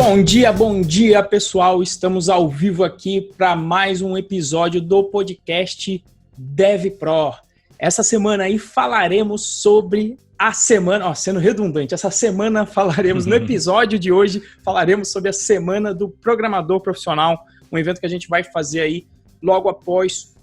Bom dia, pessoal. Estamos ao vivo aqui para mais um episódio do podcast DevPro. Essa semana aí falaremos sobre a semana, sendo redundante, essa semana falaremos, no episódio de hoje, falaremos sobre a Semana do Programador Profissional, um evento que a gente vai fazer aí logo após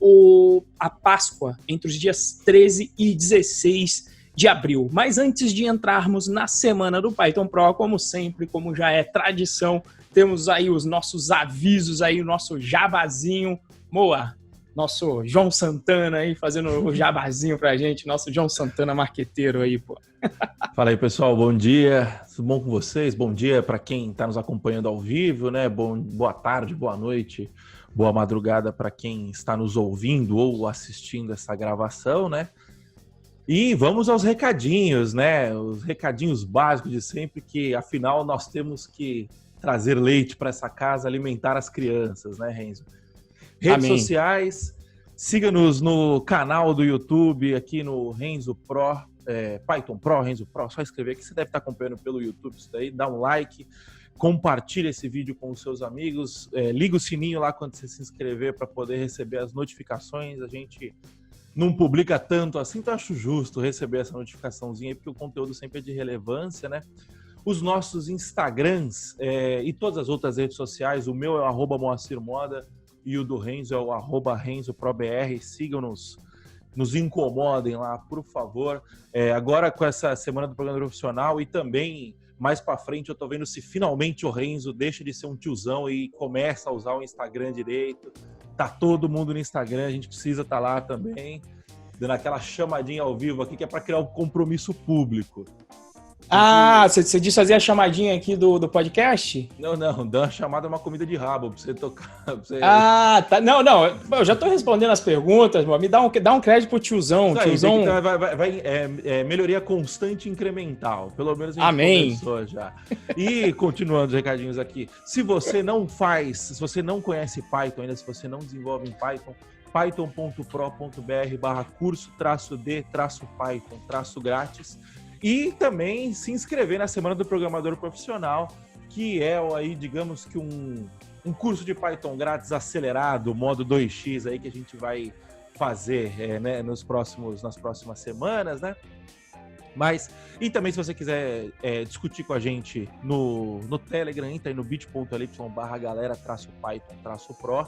a Páscoa, entre os dias 13 e 16 de abril. Mas antes de entrarmos na Semana do Python Pro, como sempre, como já é tradição, temos aí os nossos avisos aí, o nosso jabazinho. Moa, nosso João Santana aí fazendo o jabazinho pra gente, nosso João Santana marqueteiro aí, pô. Fala aí, pessoal, bom dia, tudo bom com vocês? Bom dia para quem está nos acompanhando ao vivo, né? Boa tarde, boa noite, boa madrugada para quem está nos ouvindo ou assistindo essa gravação, né? E vamos aos recadinhos, né? Os recadinhos básicos de sempre, que afinal nós temos que trazer leite para essa casa, alimentar as crianças, né, Renzo? Redes Amém. sociais, siga-nos no canal do YouTube, aqui no Renzo Pro, Python Pro, Renzo Pro, só escrever aqui, você deve estar acompanhando pelo YouTube isso daí, dá um like, compartilha esse vídeo com os seus amigos, liga o sininho lá quando você se inscrever para poder receber as notificações. A gente não publica tanto assim, então acho justo receber essa notificaçãozinha aí, porque o conteúdo sempre é de relevância, né? Os nossos Instagrams e todas as outras redes sociais, o meu é o @moacirmoda e o do Renzo é o @renzoprobr. Sigam-nos, nos incomodem lá, por favor. Agora com essa Semana do Programador Profissional e também mais pra frente eu tô vendo se finalmente o Renzo deixa de ser um tiozão e começa a usar o Instagram direito. Tá todo mundo no Instagram, a gente precisa estar lá também, dando aquela chamadinha ao vivo aqui, que é para criar um compromisso público. Ah, você disse fazer a chamadinha aqui do podcast? Não, dá uma chamada, uma comida de rabo pra você tocar. Pra você... Ah, tá. Não, eu já tô respondendo as perguntas, me dá um crédito pro tiozão. Aí, tiozão... melhoria constante e incremental. Pelo menos a gente Amém. começou já. E continuando os recadinhos aqui. Se você não conhece Python ainda, se você não desenvolve em Python, python.pro.br/curso-d-python-grátis. E também se inscrever na Semana do Programador Profissional, que é aí, digamos que um curso de Python grátis acelerado, modo 2x aí, que a gente vai fazer né, nas próximas semanas, né? E também se você quiser discutir com a gente no Telegram, entra aí no bit.ly/galera-python-pro,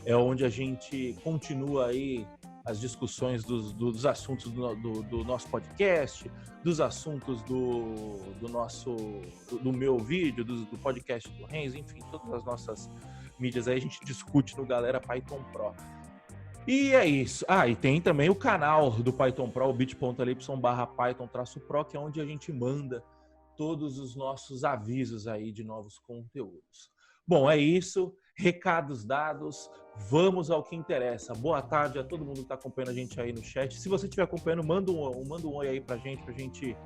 é onde a gente continua aí as discussões dos assuntos do nosso podcast, dos assuntos do meu vídeo, do podcast do Renzo, enfim, todas as nossas mídias aí a gente discute no Galera Python Pro. E é isso. E tem também o canal do Python Pro, o bit.ly/python-pro, que é onde a gente manda todos os nossos avisos aí de novos conteúdos. Bom, é isso. Recados dados, vamos ao que interessa. Boa tarde a todo mundo que está acompanhando a gente aí no chat. Se você estiver acompanhando, manda um oi aí pra gente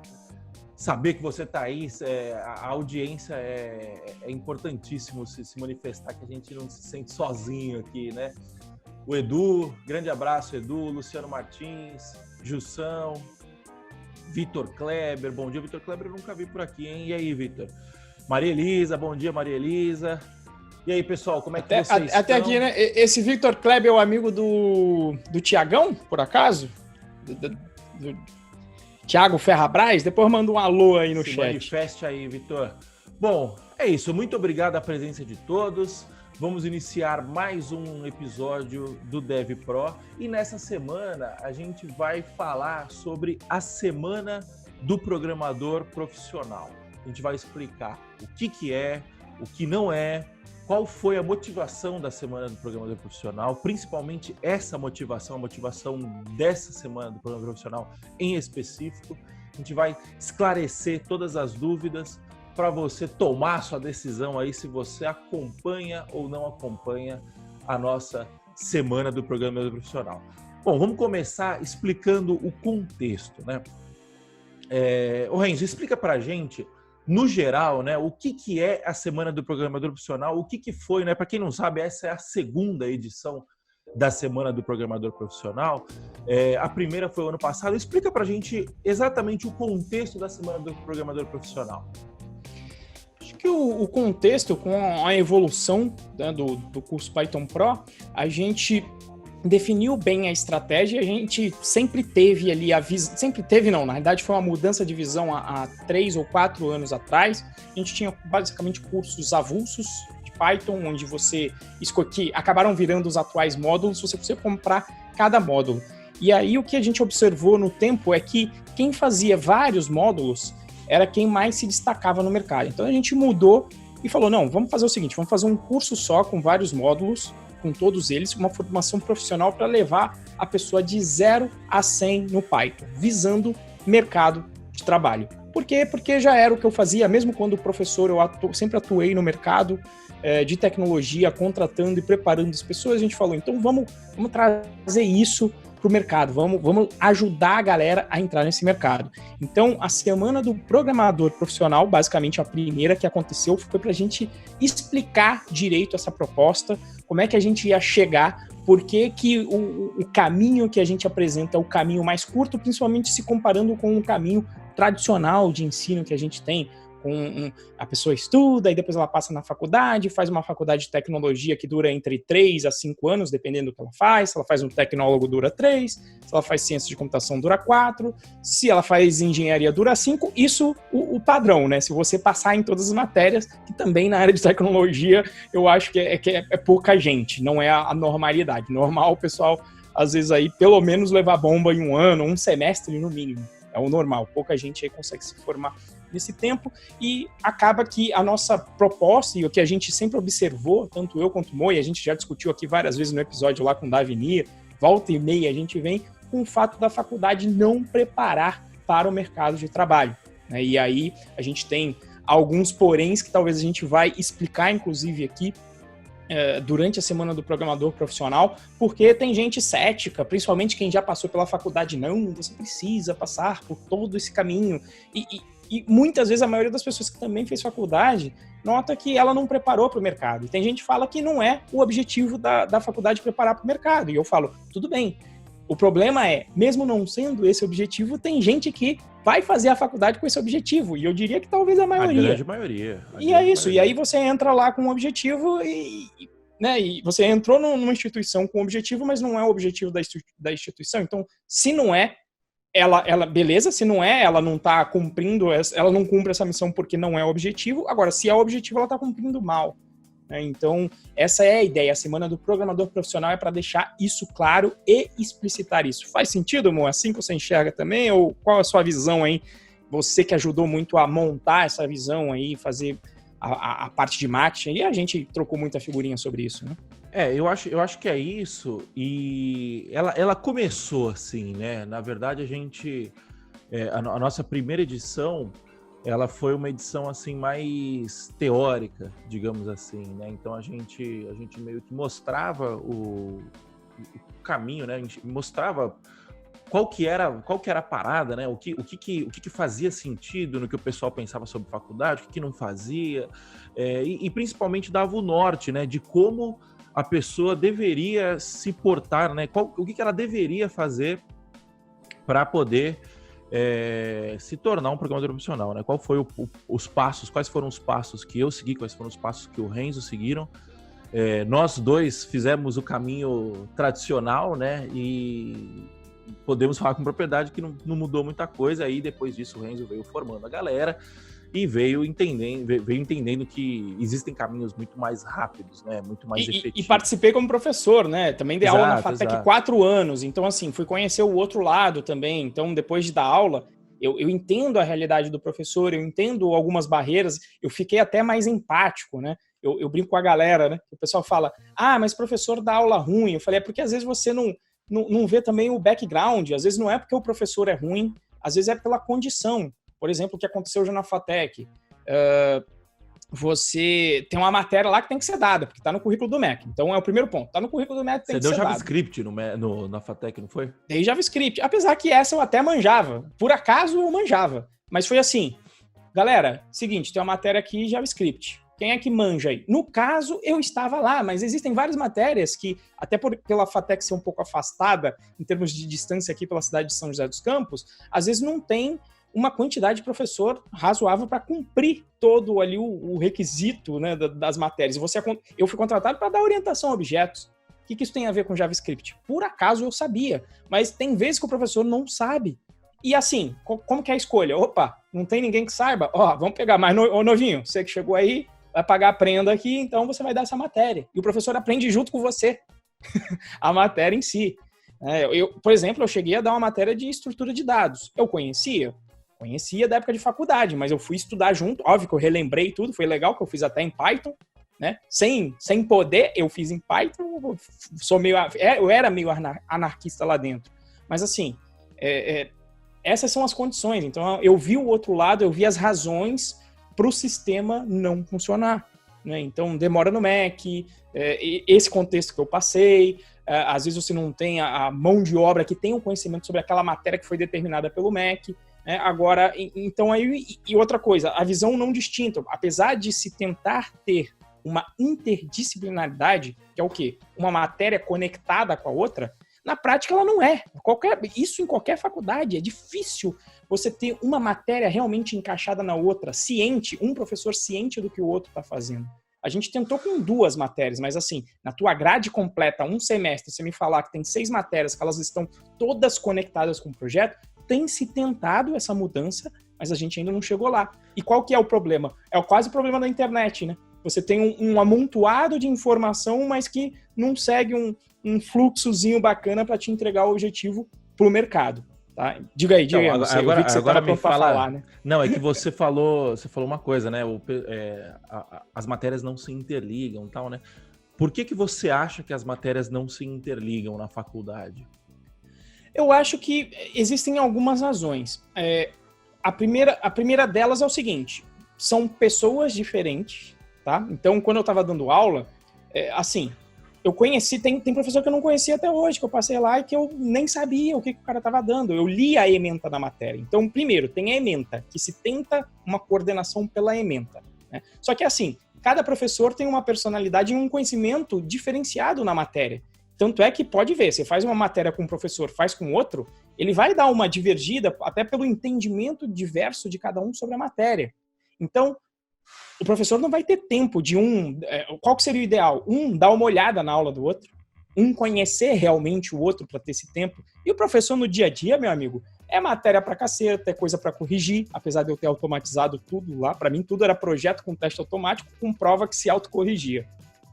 saber que você está aí. A audiência é importantíssimo se manifestar, que a gente não se sente sozinho aqui, né? O Edu, grande abraço, Edu, Luciano Martins, Jussão, Vitor Kleber, bom dia, Vitor Kleber, eu nunca vi por aqui, hein? E aí, Vitor? Maria Elisa, bom dia, Maria Elisa. E aí, pessoal, como é que vocês estão? Até aqui, né? Esse Victor Kleber é o amigo do Tiagão, por acaso? Do Thiago Ferrabras? Depois manda um alô aí no chat. Manifeste aí, Vitor. Bom, é isso. Muito obrigado a presença de todos. Vamos iniciar mais um episódio do DevPro. E nessa semana a gente vai falar sobre a Semana do Programador Profissional. A gente vai explicar o que é, o que não é, qual foi a motivação da Semana do Programador Profissional, principalmente essa motivação, a motivação dessa Semana do Programador Profissional em específico. A gente vai esclarecer todas as dúvidas para você tomar sua decisão aí se você acompanha ou não acompanha a nossa Semana do Programador Profissional. Bom, vamos começar explicando o contexto, né? Renzo, explica para a gente, no geral, né, o que é a Semana do Programador Profissional, o que foi, né? Para quem não sabe, essa é a segunda edição da Semana do Programador Profissional. A primeira foi o ano passado. Explica para a gente exatamente o contexto da Semana do Programador Profissional. que o contexto, com a evolução, né, do curso Python Pro, a gente definiu bem a estratégia, a gente sempre teve ali a visão, sempre teve não, na realidade foi uma mudança de visão há 3 ou 4 anos atrás, a gente tinha basicamente cursos avulsos de Python, onde que acabaram virando os atuais módulos, você precisa comprar cada módulo. E aí o que a gente observou no tempo é que quem fazia vários módulos era quem mais se destacava no mercado. Então a gente mudou e falou, não, vamos fazer o seguinte, vamos fazer um curso só com vários módulos, com todos eles, uma formação profissional para levar a pessoa de 0 a 100 no Python, visando mercado de trabalho. Por quê? Porque já era o que eu fazia, mesmo quando professor, eu sempre atuei no mercado de tecnologia, contratando e preparando as pessoas, a gente falou, então vamos trazer isso para o mercado, vamos ajudar a galera a entrar nesse mercado. Então, a semana do programador profissional, basicamente a primeira que aconteceu, foi para a gente explicar direito essa proposta, como é que a gente ia chegar, por que o caminho que a gente apresenta é o caminho mais curto, principalmente se comparando com o caminho tradicional de ensino que a gente tem. A pessoa estuda e depois ela passa na faculdade, faz uma faculdade de tecnologia que dura entre 3 a 5 anos, dependendo do que ela faz. Se ela faz um tecnólogo, dura 3. Se ela faz ciência de computação, dura 4. Se ela faz engenharia, dura 5. Isso o padrão, né? Se você passar em todas as matérias, que também na área de tecnologia eu acho que é pouca gente, não é a normalidade. Normal o pessoal, às vezes, aí pelo menos levar bomba em um ano, um semestre no mínimo. É o normal, pouca gente aí consegue se formar nesse tempo, e acaba que a nossa proposta, e o que a gente sempre observou, tanto eu quanto o Mo, e a gente já discutiu aqui várias vezes no episódio lá com o Davinir, volta e meia a gente vem com o fato da faculdade não preparar para o mercado de trabalho, né? E aí a gente tem alguns poréns que talvez a gente vai explicar, inclusive aqui, durante a semana do programador profissional, porque tem gente cética, principalmente quem já passou pela faculdade, não, você precisa passar por todo esse caminho, e muitas vezes a maioria das pessoas que também fez faculdade nota que ela não preparou para o mercado, e tem gente que fala que não é o objetivo da faculdade preparar para o mercado, e eu falo, tudo bem, o problema é, mesmo não sendo esse objetivo, tem gente que vai fazer a faculdade com esse objetivo, e eu diria que talvez a maioria. A grande maioria. E é isso, e aí você entra lá com um objetivo né, e você entrou numa instituição com um objetivo, mas não é o objetivo da instituição, então se não é, ela beleza, se não é, ela não está cumprindo, ela não cumpre essa missão porque não é o objetivo, agora se é o objetivo, ela está cumprindo mal. Então, essa é a ideia. A semana do programador profissional é para deixar isso claro e explicitar isso. Faz sentido, amor? Assim que você enxerga também? Ou qual é a sua visão aí? Você que ajudou muito a montar essa visão aí, fazer a parte de marketing, e a gente trocou muita figurinha sobre isso, né? Eu acho que é isso, e ela começou assim, né? Na verdade, a gente... a nossa primeira edição... ela foi uma edição assim mais teórica, digamos assim, né? Então a gente meio que mostrava o caminho, né? A gente mostrava qual que era a parada, né? O que fazia sentido no que o pessoal pensava sobre faculdade, o que não fazia, e principalmente dava o norte, né? De como a pessoa deveria se portar, né? O que ela deveria fazer para poder se tornar um programador profissional, né? Quais foram os passos que eu segui, quais foram os passos que o Renzo seguiram. Nós dois fizemos o caminho tradicional, né? E podemos falar com propriedade que não mudou muita coisa. Aí depois disso o Renzo veio formando a galera e veio entendendo que existem caminhos muito mais rápidos, né? Muito mais efetivos. E participei como professor, né? Também dei aula na FATEC 4 anos, então assim, fui conhecer o outro lado também. Então, depois de dar aula, eu entendo a realidade do professor, eu entendo algumas barreiras, eu fiquei até mais empático, né? Eu brinco com a galera, né? O pessoal fala, mas professor dá aula ruim. Eu falei, porque às vezes você não vê também o background, às vezes não é porque o professor é ruim, às vezes é pela condição. Por exemplo, o que aconteceu já na FATEC. Você tem uma matéria lá que tem que ser dada, porque está no currículo do MEC. Então, é o primeiro ponto. Está no currículo do MEC, tem que ser dado. Você deu JavaScript na FATEC, não foi? Dei JavaScript. Apesar que essa eu até manjava. Por acaso, eu manjava. Mas foi assim. Galera, seguinte, tem uma matéria aqui, JavaScript. Quem é que manja aí? No caso, eu estava lá, mas existem várias matérias que, até pela FATEC ser um pouco afastada, em termos de distância aqui pela cidade de São José dos Campos, às vezes não tem uma quantidade de professor razoável para cumprir todo ali o requisito, né, das matérias. Eu fui contratado para dar orientação a objetos. O que isso tem a ver com JavaScript? Por acaso eu sabia, mas tem vezes que o professor não sabe. E assim, como que é a escolha? Opa, não tem ninguém que saiba? Ó, vamos pegar mais novinho, você que chegou aí, vai pagar a prenda aqui, então você vai dar essa matéria. E o professor aprende junto com você a matéria em si. Por exemplo, eu cheguei a dar uma matéria de estrutura de dados. Eu conhecia da época de faculdade, mas eu fui estudar junto. Óbvio que eu relembrei tudo, foi legal que eu fiz até em Python, né? Sem poder, eu fiz em Python. Eu era meio anarquista lá dentro. Mas assim, essas são as condições. Então eu vi o outro lado, eu vi as razões para o sistema não funcionar, né? Então demora no Mac, esse contexto que eu passei. Às vezes você não tem a mão de obra que tem o conhecimento sobre aquela matéria que foi determinada pelo MEC. Agora, então aí, e outra coisa, a visão não distinta. Apesar de se tentar ter uma interdisciplinaridade, que é o quê? Uma matéria conectada com a outra, na prática ela não é. Isso em qualquer faculdade. É difícil você ter uma matéria realmente encaixada na outra, um professor ciente do que o outro está fazendo. A gente tentou com 2 matérias, mas assim, na tua grade completa, um semestre, você me falar que tem 6 matérias, que elas estão todas conectadas com o projeto, tem se tentado essa mudança, mas a gente ainda não chegou lá. E qual que é o problema? É quase o problema da internet, né? Você tem um amontoado de informação, mas que não segue um fluxozinho bacana para te entregar o objetivo para o mercado. Tá? Diga aí, agora me fala, né? Não, é que você falou uma coisa, né? As matérias não se interligam, tal, né? Por que você acha que as matérias não se interligam na faculdade? Eu acho que existem algumas razões. A primeira delas é o seguinte: são pessoas diferentes, tá? Então, quando eu estava dando aula, assim, eu conheci, tem professor que eu não conhecia até hoje, que eu passei lá e que eu nem sabia o que o cara estava dando. Eu li a ementa da matéria. Então, primeiro, tem a ementa, que se tenta uma coordenação pela ementa, né? Só que, assim, cada professor tem uma personalidade e um conhecimento diferenciado na matéria. Tanto é que pode ver, você faz uma matéria com um professor, faz com outro, ele vai dar uma divergida até pelo entendimento diverso de cada um sobre a matéria. Então, o professor não vai ter tempo de qual que seria o ideal? Dar uma olhada na aula do outro, conhecer realmente o outro para ter esse tempo. E o professor no dia a dia, meu amigo, é matéria pra caceta, é coisa para corrigir, apesar de eu ter automatizado tudo lá, para mim tudo era projeto com teste automático, com prova que se autocorrigia,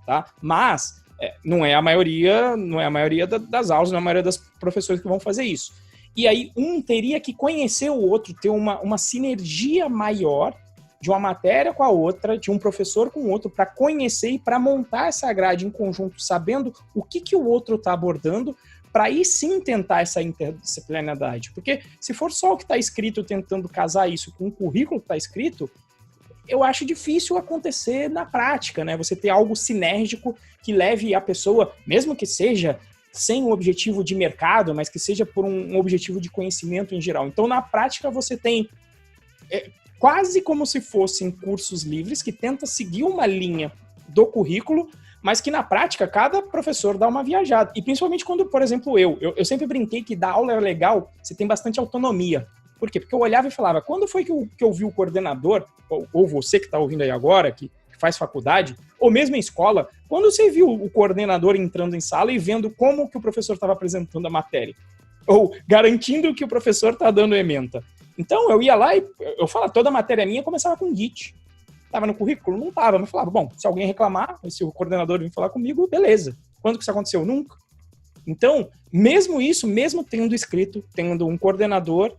tá? Mas não é a maioria das aulas, não é a maioria dos professores que vão fazer isso. E aí teria que conhecer o outro, ter uma sinergia maior de uma matéria com a outra, de um professor com o outro, para conhecer e para montar essa grade em conjunto, sabendo o que o outro está abordando, para aí sim tentar essa interdisciplinaridade. Porque se for só o que está escrito, tentando casar isso com o currículo que está escrito, eu acho difícil acontecer na prática, né? Você ter algo sinérgico que leve a pessoa, mesmo que seja sem um objetivo de mercado, mas que seja por um objetivo de conhecimento em geral. Então, na prática, você tem quase como se fossem cursos livres que tenta seguir uma linha do currículo, mas que na prática cada professor dá uma viajada. E principalmente quando, por exemplo, eu sempre brinquei que dar aula é legal, você tem bastante autonomia. Por quê? Porque eu olhava e falava, quando foi que eu vi o coordenador, ou você que está ouvindo aí agora, que faz faculdade, ou mesmo em escola, quando você viu o coordenador entrando em sala e vendo como que o professor estava apresentando a matéria, ou garantindo que o professor está dando ementa. Então, eu ia lá e eu falava, toda a matéria minha começava com Git. Estava no currículo? Não estava. Mas falava, bom, se alguém reclamar, se o coordenador vir falar comigo, beleza. Quando que isso aconteceu? Nunca. Então, mesmo isso, mesmo tendo escrito, tendo um coordenador,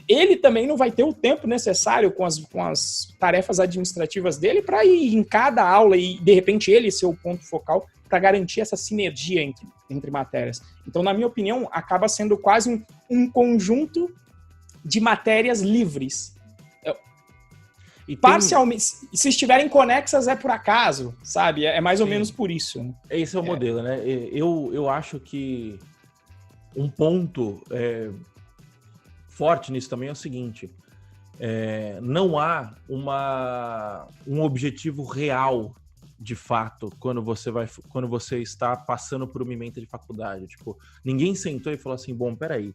ele também não vai ter o tempo necessário com as tarefas administrativas dele para ir em cada aula e, de repente, ele ser o ponto focal para garantir essa sinergia entre matérias. Então, na minha opinião, acaba sendo quase um conjunto de matérias livres. Parcialmente, se estiverem conexas é por acaso, sabe? É mais ou menos por isso. Esse é o modelo, né? Eu acho que um ponto forte nisso também é o seguinte: não há um objetivo real, de fato, quando você está passando por uma ementa de faculdade. Tipo, ninguém sentou e falou assim, bom, peraí,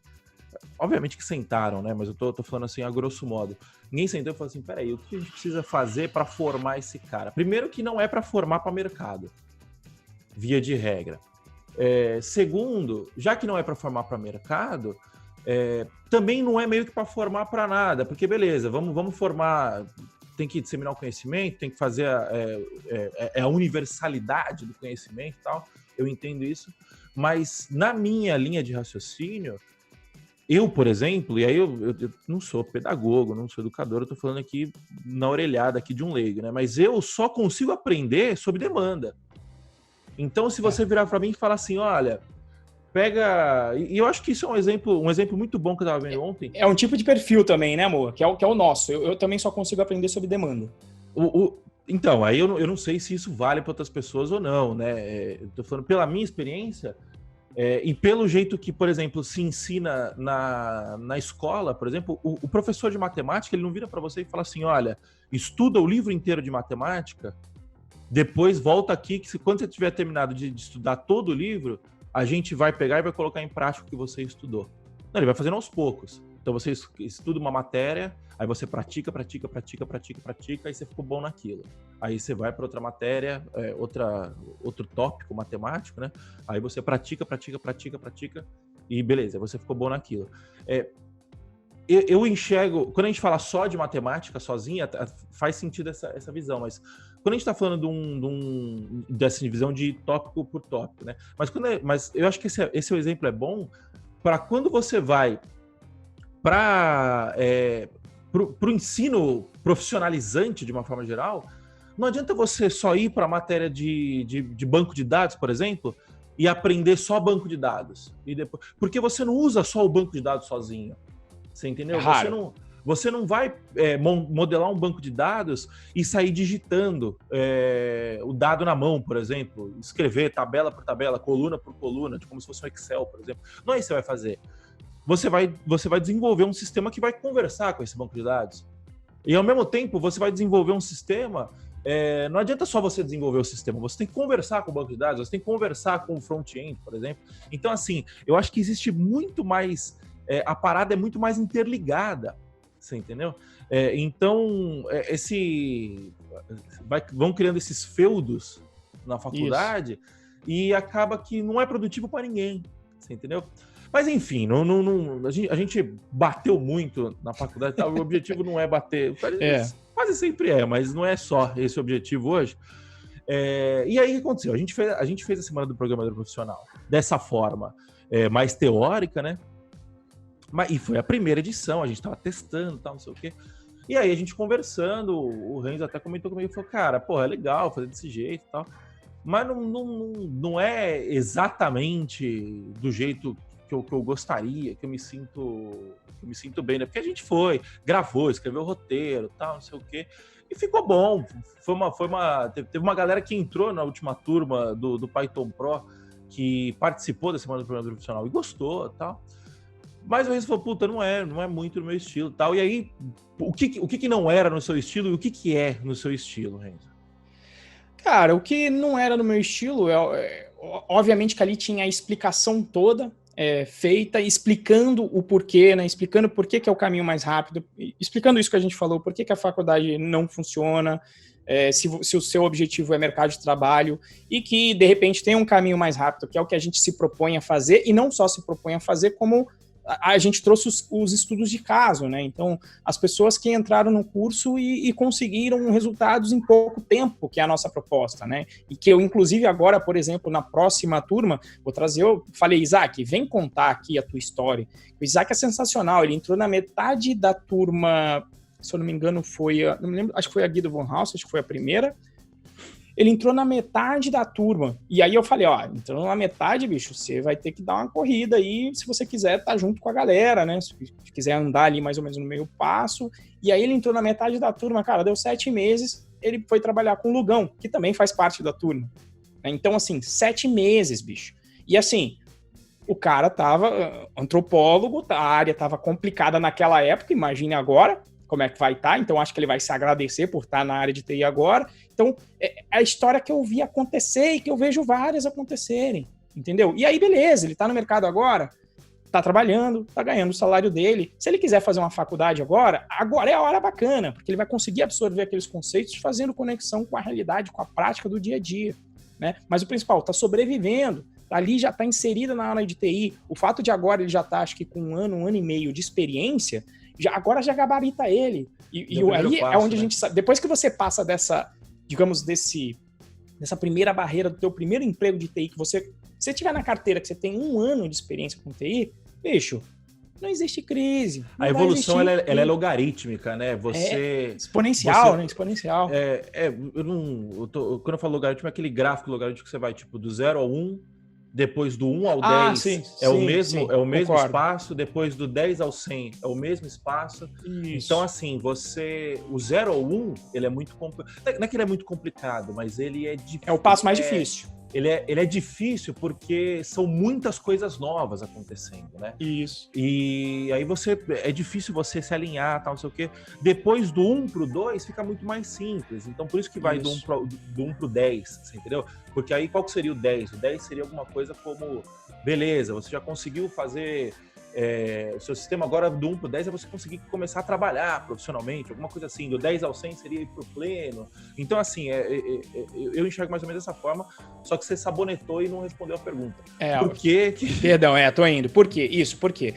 obviamente que sentaram, né? Mas eu tô falando assim a grosso modo. Ninguém sentou e falou assim, peraí, o que a gente precisa fazer para formar esse cara? Primeiro que não é para formar para mercado, via de regra. Segundo, já que não é para formar para mercado, também não é meio que para formar para nada, porque beleza, vamos formar, tem que disseminar o conhecimento, tem que fazer a universalidade do conhecimento e tal, eu entendo isso, mas na minha linha de raciocínio, eu, por exemplo, e aí eu não sou pedagogo, não sou educador, eu tô falando aqui na orelhada aqui de um leigo, né? Mas eu só consigo aprender sob demanda. Então, se você virar para mim e falar assim, olha, pega... E eu acho que isso é um exemplo muito bom que eu tava vendo ontem. É um tipo de perfil também, né, amor? Que é o nosso. Eu também só consigo aprender sob demanda. Então, aí eu não sei se isso vale para outras pessoas ou não, né? Eu tô falando pela minha experiência... e pelo jeito que, por exemplo, se ensina na escola, por exemplo, o professor de matemática, ele não vira para você e fala assim, olha, estuda o livro inteiro de matemática, depois volta aqui, que quando você tiver terminado de estudar todo o livro, a gente vai pegar e vai colocar em prática o que você estudou. Não, ele vai fazendo aos poucos. Então você estuda uma matéria, aí você pratica, aí você ficou bom naquilo. Aí você vai para outra matéria, outro tópico matemático, né? Aí você pratica, e beleza, você ficou bom naquilo. Eu enxergo, quando a gente fala só de matemática sozinha, faz sentido essa visão, mas quando a gente está falando dessa divisão de tópico por tópico, né? Mas eu acho que esse exemplo é bom para quando você vai para o ensino profissionalizante, de uma forma geral, não adianta você só ir para a matéria de banco de dados, por exemplo, e aprender só banco de dados. Porque você não usa só o banco de dados sozinho. Você entendeu? Você não vai modelar um banco de dados e sair digitando o dado na mão, por exemplo. Escrever tabela por tabela, coluna por coluna, como se fosse um Excel, por exemplo. Não é isso que você vai fazer. Você vai desenvolver um sistema que vai conversar com esse banco de dados. E, ao mesmo tempo, você vai desenvolver um sistema... não adianta só você desenvolver o sistema, você tem que conversar com o banco de dados, você tem que conversar com o front-end, por exemplo. Então, assim, eu acho que existe muito mais... a parada é muito mais interligada, você entendeu? Então, vão criando esses feudos na faculdade. Isso. E acaba que não é produtivo para ninguém, você entendeu? Mas, enfim, a gente bateu muito na faculdade, tá? O objetivo não é bater... Quase sempre mas não é só esse o objetivo hoje. E aí, o que aconteceu? A gente fez a Semana do Programador Profissional dessa forma, mais teórica, né? E foi a primeira edição, a gente estava testando, tal, não sei o quê. E aí, a gente conversando, o Renzo até comentou comigo, falou, cara, pô, é legal fazer desse jeito e tal, mas não é exatamente do jeito que eu gostaria, que eu me sinto bem, né? Porque a gente gravou, escreveu o roteiro, tal, não sei o quê, e ficou bom. Teve uma galera que entrou na última turma do Python Pro, que participou da Semana do Programador Profissional e gostou, tal. Mas o Renzo falou, puta, não é muito no meu estilo, tal. E aí, o que não era no seu estilo e o que é no seu estilo, Renzo? Cara, o que não era no meu estilo, obviamente que ali tinha a explicação toda, feita, explicando o porquê, né? Explicando por que é o caminho mais rápido, explicando isso que a gente falou, por que a faculdade não funciona, se o seu objetivo é mercado de trabalho, e que, de repente, tem um caminho mais rápido, que é o que a gente se propõe a fazer, e não só se propõe a fazer, como a gente trouxe os estudos de caso, né? Então, as pessoas que entraram no curso e conseguiram resultados em pouco tempo, que é a nossa proposta, né? E que eu, inclusive, agora, por exemplo, na próxima turma, eu falei, Isaac, vem contar aqui a tua história. O Isaac é sensacional, ele entrou na metade da turma, se eu não me engano, não me lembro, acho que foi a Guido von Haus, acho que foi a primeira. Ele entrou na metade da turma. E aí eu falei, entrou na metade, bicho, você vai ter que dar uma corrida aí, se você quiser estar junto com a galera, né? Se quiser andar ali mais ou menos no meio passo. E aí ele entrou na metade da turma, cara, deu 7 meses, ele foi trabalhar com o Lugão, que também faz parte da turma. Então, assim, 7 meses, bicho. E assim, o cara tava antropólogo, a área tava complicada naquela época, imagine agora como é que vai estar, então acho que ele vai se agradecer por estar na área de TI agora. Então, é a história que eu vi acontecer e que eu vejo várias acontecerem, entendeu? E aí, beleza, ele está no mercado agora, tá trabalhando, tá ganhando o salário dele. Se ele quiser fazer uma faculdade agora é a hora bacana, porque ele vai conseguir absorver aqueles conceitos fazendo conexão com a realidade, com a prática do dia a dia, né? Mas o principal, tá sobrevivendo, ali já tá inserida na área de TI. O fato de agora ele já tá, acho que com um ano e meio de experiência, agora já gabarita ele. E aí passo, é onde a gente sabe, depois que você passa dessa, digamos, dessa primeira barreira do teu primeiro emprego de TI, que você tiver na carteira que você tem 1 ano de experiência com TI, bicho, não existe crise. A evolução ela é logarítmica, né? Exponencial, né? Exponencial. Quando eu falo logaritmo, é aquele gráfico logarítmico que você vai tipo do 0 ao 1, depois do 1 ao 10 é o mesmo espaço, depois do 10 ao 100 é o mesmo espaço. Isso. Então, assim, o 0 ao 1, ele é muito complicado. Não é que ele é muito complicado, mas ele é difícil. É o passo mais difícil. Ele é difícil porque são muitas coisas novas acontecendo, né? Isso. E aí é difícil você se alinhar, tal, não sei o quê. Depois do 1 pro 2 fica muito mais simples. Então, por isso que vai do 1 pro 10, você entendeu? Porque aí qual que seria o 10? O 10 seria alguma coisa como, beleza, você já conseguiu fazer... o seu sistema agora do 1 pro 10 é você conseguir começar a trabalhar profissionalmente, alguma coisa assim, do 10 ao 100 seria ir pro pleno. Então, assim, eu enxergo mais ou menos dessa forma, só que você sabonetou e não respondeu a pergunta. Por quê? Perdão, tô indo. Por quê? Isso, por quê?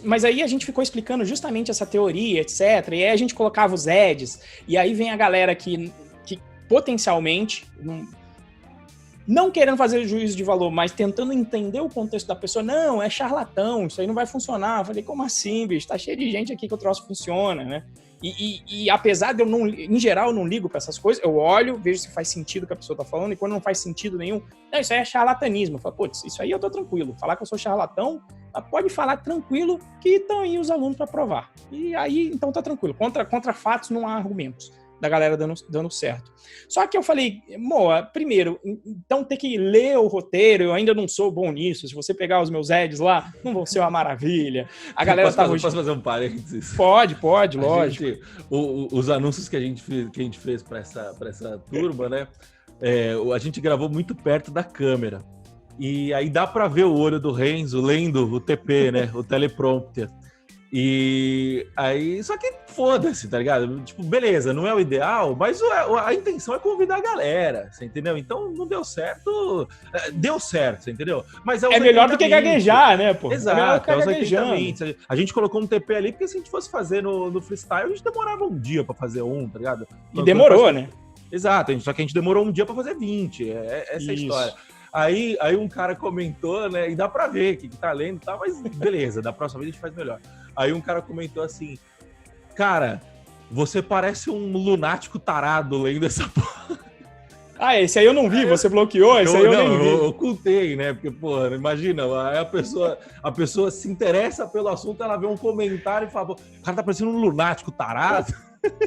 Mas aí a gente ficou explicando justamente essa teoria, etc. E aí a gente colocava os edges, e aí vem a galera que potencialmente... não querendo fazer juízo de valor, mas tentando entender o contexto da pessoa. Não, é charlatão, isso aí não vai funcionar. Eu falei, como assim, bicho? Tá cheio de gente aqui que o troço funciona, né? E apesar de em geral, eu não ligo pra essas coisas, eu olho, vejo se faz sentido o que a pessoa tá falando, e quando não faz sentido nenhum, não, isso aí é charlatanismo. Eu falo, putz, isso aí eu tô tranquilo. Falar que eu sou charlatão, pode falar tranquilo que estão aí os alunos para provar. E aí, então tá tranquilo. Contra fatos não há argumentos da galera dando certo. Só que eu falei, primeiro, então tem que ler o roteiro, eu ainda não sou bom nisso, se você pegar os meus ads lá, não vão ser uma maravilha. A galera posso fazer um parênteses? Pode, lógico. Os anúncios que a gente fez para essa turma, né, a gente gravou muito perto da câmera, e aí dá para ver o olho do Renzo lendo o TP, né, o teleprompter. E aí, só que foda-se, tá ligado? Tipo, beleza, não é o ideal, mas a intenção é convidar a galera, você entendeu? Então não deu certo, você entendeu? Mas é melhor do que gaguejar, né, pô? Exato, a gente colocou um TP ali, porque se a gente fosse fazer no freestyle, a gente demorava um dia pra fazer tá ligado? E demorou, né? Exato, só que a gente demorou um dia pra fazer 20, essa é a história. Aí um cara comentou, né, e dá pra ver que tá lendo e tal, mas beleza, da próxima vez a gente faz melhor. Aí um cara comentou assim, cara, você parece um lunático tarado lendo essa porra. Esse aí eu não vi, você bloqueou, esse aí eu nem vi. Eu ocultei, né, porque, porra, imagina, aí a pessoa se interessa pelo assunto, ela vê um comentário e fala, o cara tá parecendo um lunático tarado.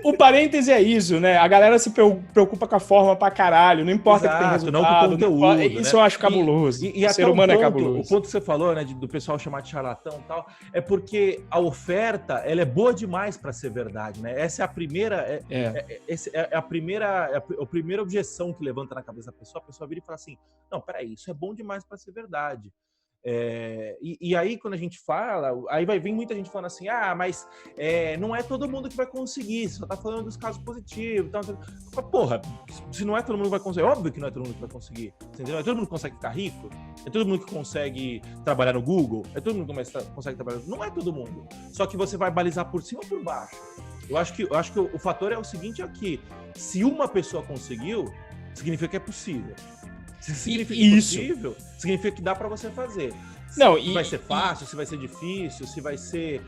O parêntese é isso, né? A galera se preocupa com a forma pra caralho, não importa que tem resultado. Não com o conteúdo, isso eu acho cabuloso. E o ser humano é cabuloso. O ponto que você falou, né, do pessoal chamar de charlatão e tal, é porque a oferta, ela é boa demais pra ser verdade, né? Essa é a primeira... a primeira objeção que levanta na cabeça da pessoa. A pessoa vira e fala assim, não, peraí, isso é bom demais pra ser verdade. E aí quando a gente fala, aí vai vir muita gente falando assim, mas não é todo mundo que vai conseguir, você só tá falando dos casos positivos, então, porra, se não é todo mundo que vai conseguir, é óbvio que não é todo mundo que vai conseguir, entendeu? É todo mundo que consegue ficar rico, é todo mundo que consegue trabalhar no Google, é todo mundo que consegue trabalhar, não é todo mundo, só que você vai balizar por cima ou por baixo. Eu acho que o fator é o seguinte aqui, se uma pessoa conseguiu, significa que é possível. Se significa possível, significa que dá para você fazer. Se vai ser fácil, se vai ser difícil, se vai ser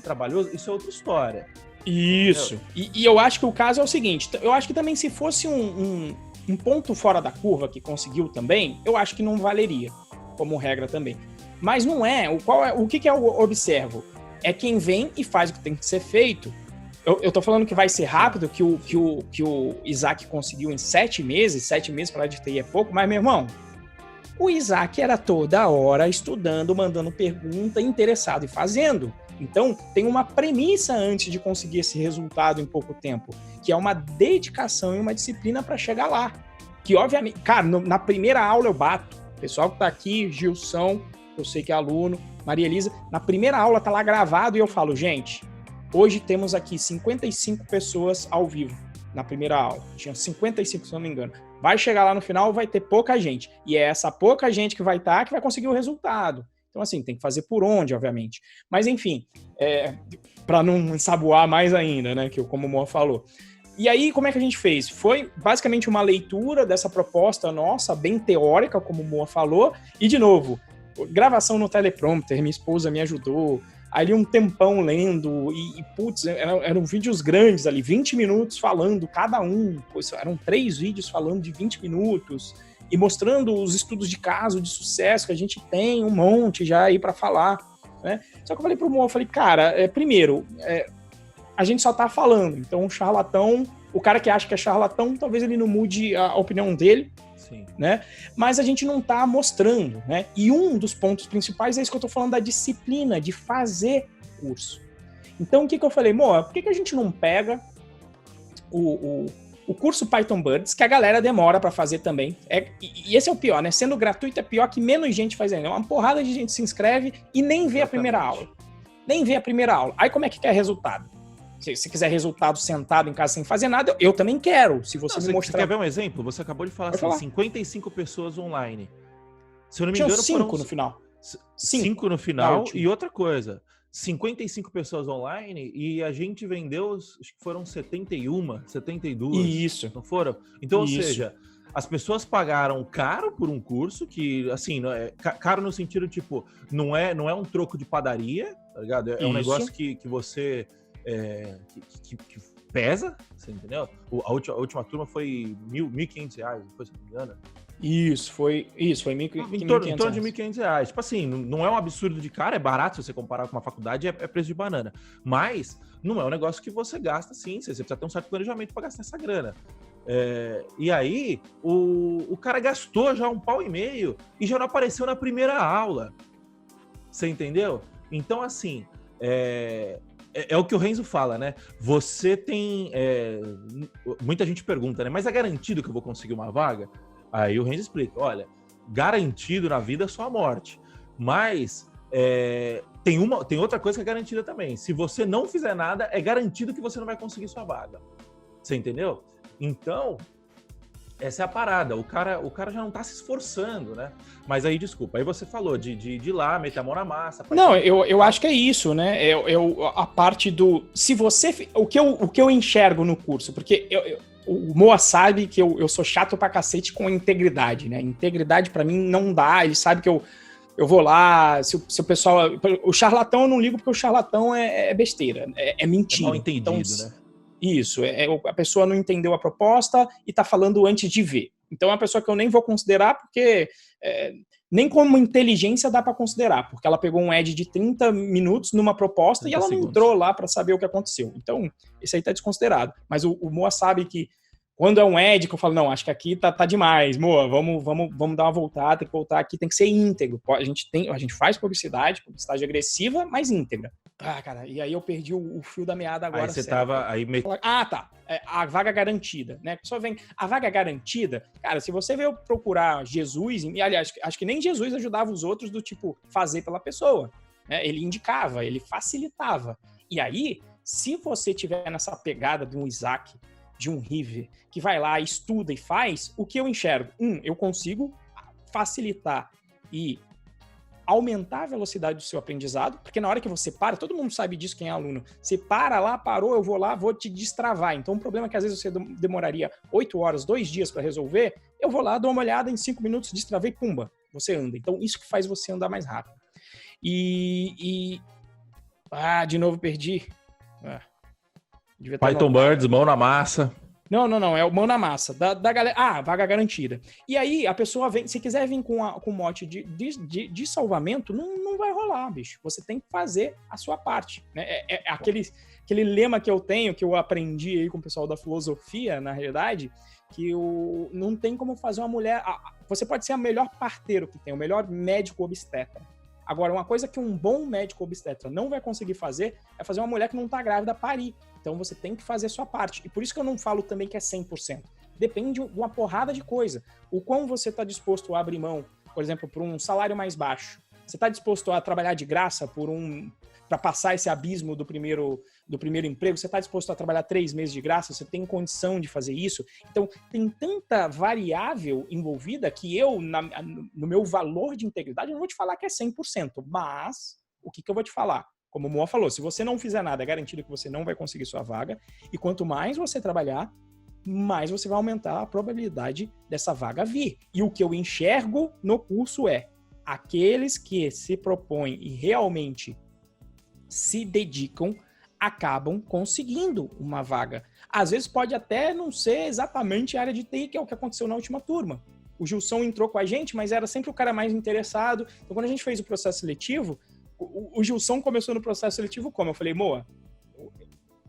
trabalhoso, isso é outra história. Isso. E eu acho que o caso é o seguinte, eu acho que também se fosse um ponto fora da curva que conseguiu também, eu acho que não valeria, como regra também. Mas não é. O que eu observo? É quem vem e faz o que tem que ser feito. Eu tô falando que vai ser rápido, que o Isaac conseguiu em 7 meses. 7 meses para a de TI é pouco, mas, meu irmão, o Isaac era toda hora estudando, mandando pergunta, interessado e fazendo. Então, tem uma premissa antes de conseguir esse resultado em pouco tempo, que é uma dedicação e uma disciplina para chegar lá. Que, obviamente, cara, na primeira aula eu bato. O pessoal que tá aqui, Gilson, eu sei que é aluno, Maria Elisa, na primeira aula tá lá gravado e eu falo, gente, hoje temos aqui 55 pessoas ao vivo na primeira aula. Tinha 55, se não me engano. Vai chegar lá no final, vai ter pouca gente. E é essa pouca gente que vai estar que vai conseguir o resultado. Então, assim, tem que fazer por onde, obviamente. Mas, enfim, para não ensaboar mais ainda, né, como o Moa falou. E aí, como é que a gente fez? Foi basicamente uma leitura dessa proposta nossa, bem teórica, como o Moa falou. E, de novo, gravação no teleprompter, minha esposa me ajudou. Ali um tempão lendo, putz, eram vídeos grandes ali, 20 minutos falando cada um. Pois, eram 3 vídeos falando de 20 minutos. E mostrando os estudos de caso de sucesso que a gente tem, um monte já aí para falar, né? Só que eu falei pro Mo, eu falei, cara, primeiro, a gente só tá falando, então o charlatão, o cara que acha que é charlatão, talvez ele não mude a opinião dele, sim, né? Mas a gente não tá mostrando, né? E um dos pontos principais é isso que eu tô falando da disciplina, de fazer curso. Então o que eu falei, Mo, por que a gente não pega o curso Python Birds, que a galera demora para fazer também. E esse é o pior, né? Sendo gratuito é pior que menos gente faz ainda. Uma porrada de gente se inscreve e nem vê a primeira aula. Nem vê a primeira aula. Aí como é que quer resultado? Se quiser resultado sentado em casa sem fazer nada, eu também quero. Se você me mostrar... Você quer ver um exemplo? Você acabou de falar assim, 55 pessoas online. Se eu não me engano, 5 no final. 5 no final. E outra coisa, 55 pessoas online e a gente vendeu, acho que foram 71, 72. Isso. Não foram? Então, ou seja, as pessoas pagaram caro por um curso que, assim, caro no sentido, tipo, não é um troco de padaria, tá ligado? É um negócio que você... que pesa, você entendeu? A última turma foi R$1.500, depois, se não me engano. Isso, foi R$1.500. Em torno de R$1.500. Tipo assim, não é um absurdo de cara, é barato se você comparar com uma faculdade, é preço de banana. Mas não é um negócio que você gasta, sim, você precisa ter um certo planejamento para gastar essa grana. E aí, o cara gastou já R$1,5 e já não apareceu na primeira aula. Você entendeu? Então, assim, é o que o Renzo fala, né? Você tem... muita gente pergunta, né? Mas é garantido que eu vou conseguir uma vaga? Aí o Renzo explica, olha, garantido na vida é só a morte, mas tem outra coisa que é garantida também. Se você não fizer nada, é garantido que você não vai conseguir sua vaga. Você entendeu? Então, essa é a parada. O cara já não tá se esforçando, né? Mas aí, desculpa, aí você falou de ir lá, meter a mão na massa. Não, eu acho que é isso, né? A parte do... Se você... O que eu enxergo no curso, porque o Moa sabe que eu sou chato pra cacete com integridade, né? Integridade pra mim não dá, ele sabe que eu vou lá, se o pessoal... O charlatão eu não ligo porque o charlatão é besteira, é mentira. É mal entendido, então, né? Isso, a pessoa não entendeu a proposta e tá falando antes de ver. Então é uma pessoa que eu nem vou considerar porque nem como inteligência dá pra considerar, porque ela pegou um ad de 30 minutos numa proposta e ela não entrou lá pra saber o que aconteceu. Então, esse aí tá desconsiderado. Mas o Moa sabe que quando é um ad que eu falo, não, acho que aqui tá demais, Moa, vamos dar uma voltada, tem que voltar aqui, tem que ser íntegro. A gente faz publicidade agressiva, mas íntegra. Ah, cara, e aí eu perdi o fio da meada agora. Aí você tava... tá. A vaga garantida, né? Só vem... A vaga garantida, cara, se você veio procurar Jesus, e aliás, acho que nem Jesus ajudava os outros do tipo, fazer pela pessoa, né? Ele indicava, ele facilitava. E aí, se você tiver nessa pegada de um Isaac, de um River, que vai lá, estuda e faz, o que eu enxergo? Eu consigo facilitar e aumentar a velocidade do seu aprendizado, porque na hora que você para, todo mundo sabe disso, quem é aluno, você para lá, parou, eu vou lá, vou te destravar. Então o problema é que às vezes você demoraria 8 horas, 2 dias para resolver, eu vou lá, dou uma olhada, em 5 minutos, destravei, pumba, você anda. Então isso que faz você andar mais rápido. De novo perdi. Python Birds, mão na massa. Não, é o mão na massa, da galera. Vaga garantida. E aí, a pessoa vem, se quiser vir com mote de salvamento, não vai rolar, bicho. Você tem que fazer a sua parte, né? Aquele lema que eu tenho, que eu aprendi aí com o pessoal da filosofia, na realidade, que não tem como fazer uma mulher... Você pode ser o melhor parteiro que tem, o melhor médico obstetra. Agora, uma coisa que um bom médico obstetra não vai conseguir fazer é fazer uma mulher que não está grávida parir. Então, você tem que fazer a sua parte. E por isso que eu não falo também que é 100%. Depende de uma porrada de coisa. O quão você está disposto a abrir mão, por exemplo, por um salário mais baixo, Você está disposto a trabalhar de graça para passar esse abismo do primeiro emprego? Você está disposto a trabalhar 3 meses de graça? Você tem condição de fazer isso? Então, tem tanta variável envolvida que eu, no meu valor de integridade, eu não vou te falar que é 100%, mas o que eu vou te falar? Como o Moa falou, se você não fizer nada, é garantido que você não vai conseguir sua vaga, e quanto mais você trabalhar, mais você vai aumentar a probabilidade dessa vaga vir. E o que eu enxergo no curso é aqueles que se propõem e realmente se dedicam, acabam conseguindo uma vaga. Às vezes pode até não ser exatamente a área de TI, que é o que aconteceu na última turma. O Gilson entrou com a gente, mas era sempre o cara mais interessado. Então, quando a gente fez o processo seletivo, o Gilson começou no processo seletivo como? Eu falei, Moa,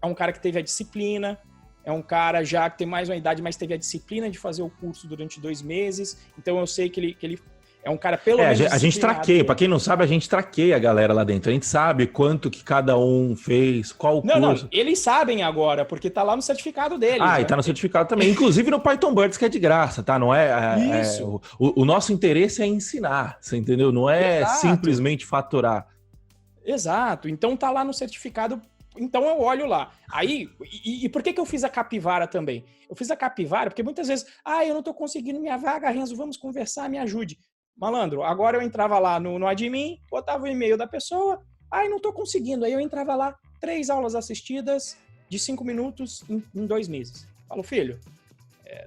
é um cara que teve a disciplina, é um cara já que tem mais uma idade, mas teve a disciplina de fazer o curso durante 2 meses. Então, eu sei que ele é um cara pelo menos a gente traqueia, para quem não sabe, a gente traqueia a galera lá dentro. A gente sabe quanto que cada um fez, qual curso. Não, eles sabem agora, porque tá lá no certificado deles. E tá no certificado também. Inclusive no Python Birds, que é de graça, tá? Não é... Isso. O nosso interesse é ensinar, você entendeu? Não é simplesmente faturar. Exato. Então tá lá no certificado. Então eu olho lá. Aí, e por que eu fiz a capivara também? Eu fiz a capivara porque muitas vezes, eu não tô conseguindo minha vaga, Renzo, vamos conversar, me ajude. Malandro, agora eu entrava lá no admin, botava o e-mail da pessoa, não tô conseguindo. Aí eu entrava lá, 3 aulas assistidas de 5 minutos em 2 meses. Falo, filho,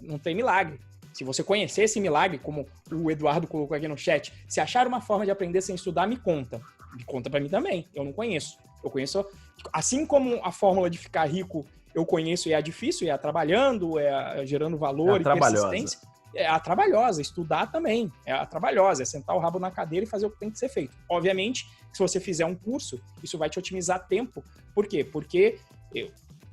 não tem milagre. Se você conhecer esse milagre, como o Eduardo colocou aqui no chat, se achar uma forma de aprender sem estudar, me conta. Me conta pra mim também, eu não conheço. Eu conheço, assim como a fórmula de ficar rico eu conheço e é difícil, é trabalhando, é gerando valor e persistência. É a trabalhosa, estudar também, é a trabalhosa, é sentar o rabo na cadeira e fazer o que tem que ser feito. Obviamente, se você fizer um curso, isso vai te otimizar tempo. Por quê? Porque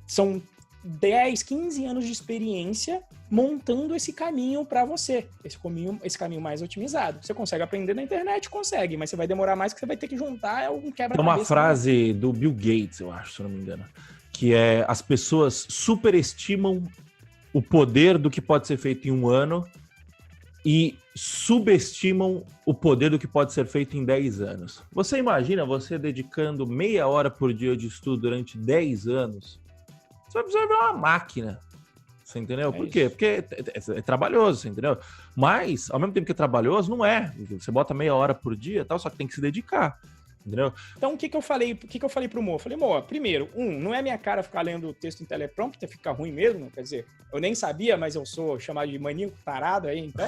são 10, 15 anos de experiência montando esse caminho para você, esse caminho mais otimizado. Você consegue aprender na internet? Consegue, mas você vai demorar mais, que você vai ter que juntar um quebra-cabeça. Tem uma frase do Bill Gates, eu acho, se eu não me engano, que é: as pessoas superestimam o poder do que pode ser feito em 1 ano e subestimam o poder do que pode ser feito em 10 anos. Você imagina você dedicando meia hora por dia de estudo durante 10 anos? Você vai virar uma máquina, você entendeu? Por quê? Porque é trabalhoso, você entendeu? Mas, ao mesmo tempo que é trabalhoso, não é. Você bota meia hora por dia, tal, só que tem que se dedicar. Entendeu? Então, o que eu falei pro Mo? Eu falei, Mo, primeiro, não é minha cara ficar lendo o texto em teleprompter, fica ruim mesmo, quer dizer, eu nem sabia, mas eu sou chamado de maníaco tarado aí, então,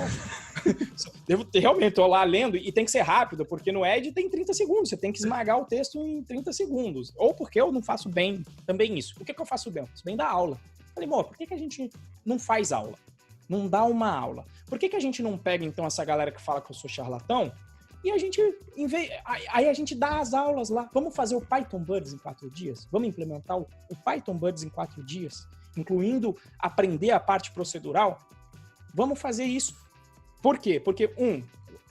realmente, tô lá lendo, e tem que ser rápido, porque no Edge tem 30 segundos, você tem que esmagar o texto em 30 segundos, ou porque eu não faço bem também isso. O que eu faço bem? Eu faço bem da aula. Eu falei, Mo, por que a gente não faz aula? Não dá uma aula? Por que a gente não pega, então, essa galera que fala que eu sou charlatão, e a gente dá as aulas lá. Vamos fazer o Python Birds em 4 dias? Vamos implementar o Python Birds em 4 dias? Incluindo aprender a parte procedural? Vamos fazer isso. Por quê? Porque,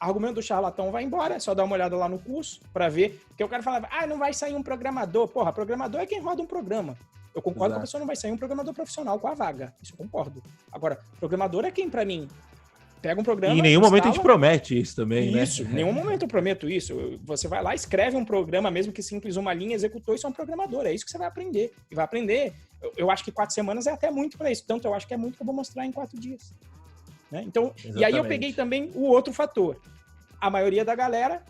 argumento do charlatão vai embora, é só dar uma olhada lá no curso para ver. Porque o cara falava, não vai sair um programador. Porra, programador é quem roda um programa. Eu concordo que a pessoa não vai sair um programador profissional com a vaga. Isso eu concordo. Agora, programador é quem, para mim, pega um programa... E em nenhum momento a gente promete isso também, né? Isso, em nenhum momento eu prometo isso. Você vai lá, escreve um programa, mesmo que simples, uma linha, executou, isso é um programador. É isso que você vai aprender. E vai aprender. Eu acho que 4 semanas é até muito para isso. Tanto eu acho que é muito que eu vou mostrar em 4 dias. Né? Então, e aí eu peguei também o outro fator. A maioria da galera,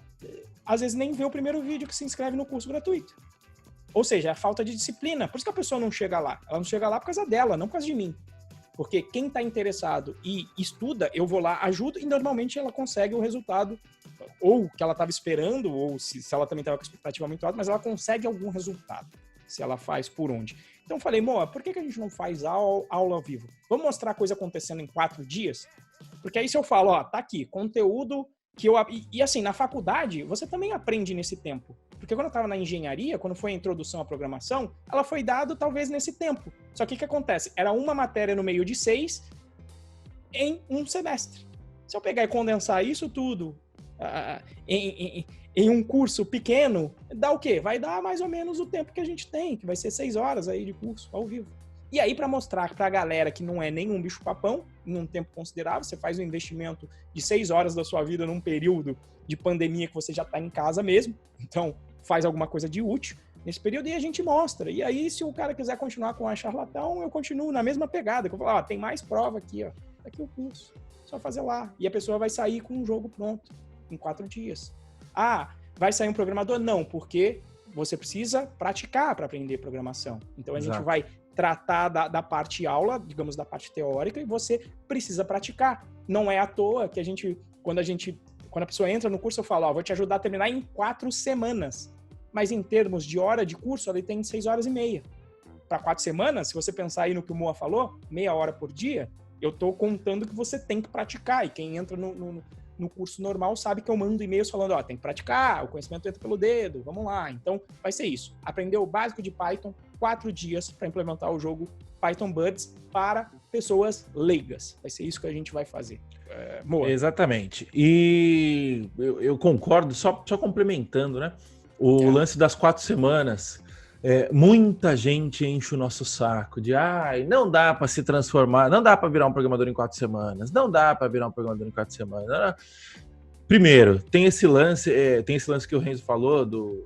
às vezes, nem vê o primeiro vídeo que se inscreve no curso gratuito. Ou seja, é a falta de disciplina. Por isso que a pessoa não chega lá. Ela não chega lá por causa dela, não por causa de mim. Porque quem está interessado e estuda, eu vou lá, ajudo, e normalmente ela consegue o resultado, ou que ela estava esperando, ou se ela também estava com expectativa muito alta, mas ela consegue algum resultado, se ela faz por onde. Então eu falei, Moa, por que a gente não faz aula ao vivo? Vamos mostrar a coisa acontecendo em 4 dias? Porque aí se eu falo, tá aqui, conteúdo que eu... E assim, na faculdade, você também aprende nesse tempo. Porque quando eu estava na engenharia, quando foi a introdução à programação, ela foi dada talvez nesse tempo. Só que o que acontece? Era uma matéria no meio de 6 em um semestre. Se eu pegar e condensar isso tudo em um curso pequeno, dá o quê? Vai dar mais ou menos o tempo que a gente tem, que vai ser 6 horas aí de curso ao vivo. E aí, para mostrar para a galera que não é nenhum bicho-papão, em um tempo considerável, você faz um investimento de 6 horas da sua vida num período de pandemia que você já está em casa mesmo, então faz alguma coisa de útil nesse período e a gente mostra. E aí, se o cara quiser continuar com a charlatão, eu continuo na mesma pegada, que eu falo, tem mais prova aqui, ó, tá aqui o curso, só fazer lá. E a pessoa vai sair com um jogo pronto, em 4 dias. Vai sair um programador? Não, porque você precisa praticar para aprender programação. Então, a gente vai tratar da parte aula, digamos, da parte teórica, e você precisa praticar. Não é à toa que quando a pessoa entra no curso, eu falo, vou te ajudar a terminar em 4 semanas. Mas em termos de hora de curso, ele tem 6 horas e meia. Para 4 semanas, se você pensar aí no que o Moa falou, meia hora por dia, eu estou contando que você tem que praticar. E quem entra no curso normal sabe que eu mando e-mails falando, tem que praticar, o conhecimento entra pelo dedo, vamos lá. Então, vai ser isso. Aprender o básico de Python, 4 dias para implementar o jogo Python Buds para pessoas leigas. Vai ser isso que a gente vai fazer. Moa. Exatamente. E eu concordo, só complementando, né? O lance das 4 semanas, muita gente enche o nosso saco de não dá para se transformar, não dá para virar um programador em 4 semanas, não dá para virar um programador em 4 semanas. Não. Primeiro, tem esse lance que o Renzo falou o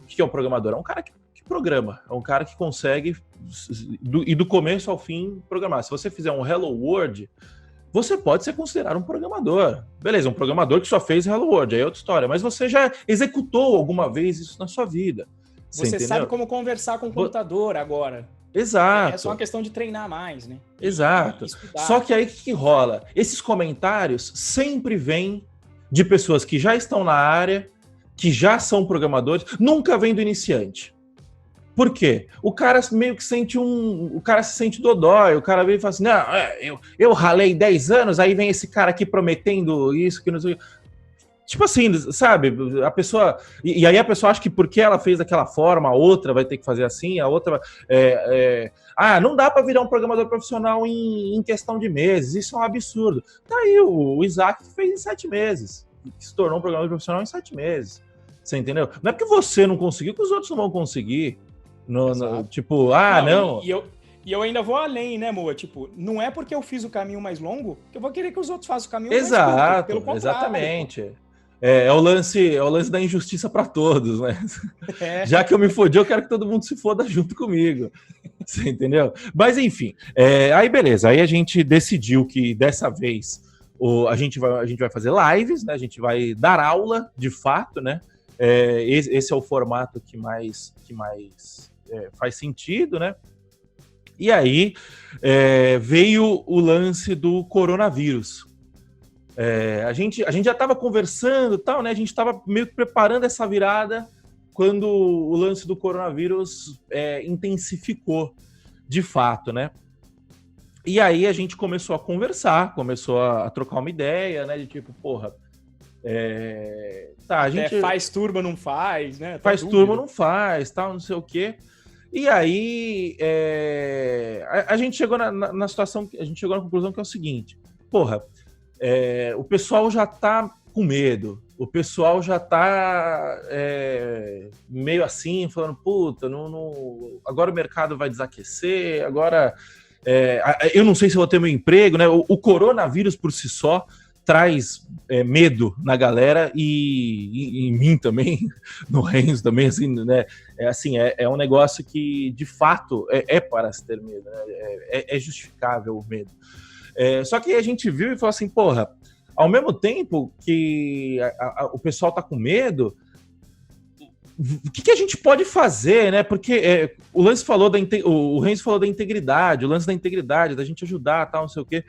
que é um programador? É um cara que programa, é um cara que consegue do começo ao fim programar. Se você fizer um Hello World, você pode ser considerado um programador. Beleza, um programador que só fez Hello World, aí é outra história, mas você já executou alguma vez isso na sua vida. Você sabe como conversar com o computador agora. Exato. É só uma questão de treinar mais, né? Exato. Só que aí o que rola? Esses comentários sempre vêm de pessoas que já estão na área, que já são programadores, nunca vem do iniciante. Por quê? O cara meio que o cara se sente dodói, o cara vem e fala assim, não, eu ralei 10 anos, aí vem esse cara aqui prometendo isso, que não sei. Tipo assim, sabe, a pessoa... E aí a pessoa acha que porque ela fez daquela forma, a outra vai ter que fazer assim, a outra... não dá para virar um programador profissional em questão de meses, isso é um absurdo. Tá aí, o Isaac fez em 7 meses, se tornou um programador profissional em 7 meses, você entendeu? Não é porque você não conseguiu que os outros não vão conseguir. Não. E eu ainda vou além, né, Moa? Tipo, não é porque eu fiz o caminho mais longo que eu vou querer que os outros façam o caminho mais curto. Pelo contrário. Exatamente. É o lance da injustiça para todos, né? Já que eu me fodi, eu quero que todo mundo se foda junto comigo. Você entendeu? Mas enfim, aí beleza. Aí a gente decidiu que dessa vez a gente vai fazer lives, né? A gente vai dar aula de fato, né? Esse é o formato que mais faz sentido, né? E aí veio o lance do coronavírus. A gente já estava conversando, tal, né? A gente estava meio que preparando essa virada quando o lance do coronavírus intensificou, de fato, né? E aí a gente começou a conversar, começou a trocar uma ideia, né? De tipo, porra, a gente faz turma, não faz, né? Faz turma, não faz, tal, não sei o quê. E aí a gente chegou na situação, a gente chegou na conclusão que é o seguinte, porra, o pessoal já tá com medo, o pessoal já tá meio assim, falando, puta, agora o mercado vai desaquecer, agora eu não sei se eu vou ter meu emprego, né? O coronavírus por si só traz medo na galera e em mim também, no Renzo também, assim, né? É um negócio que, de fato, é para se ter medo, né? É justificável o medo. Só que a gente viu e falou assim, porra, ao mesmo tempo que o pessoal tá com medo, o que a gente pode fazer, né? Porque o Renzo falou da integridade, o lance da integridade, da gente ajudar, tal, não sei o quê.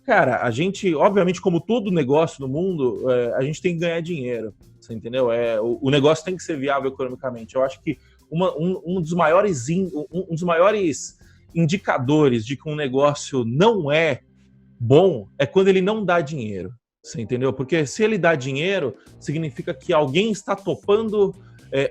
Cara, a gente, obviamente, como todo negócio no mundo, a gente tem que ganhar dinheiro, você entendeu? O negócio tem que ser viável economicamente. Eu acho que um dos maiores indicadores de que um negócio não é bom é quando ele não dá dinheiro, você entendeu? Porque se ele dá dinheiro, significa que alguém está topando,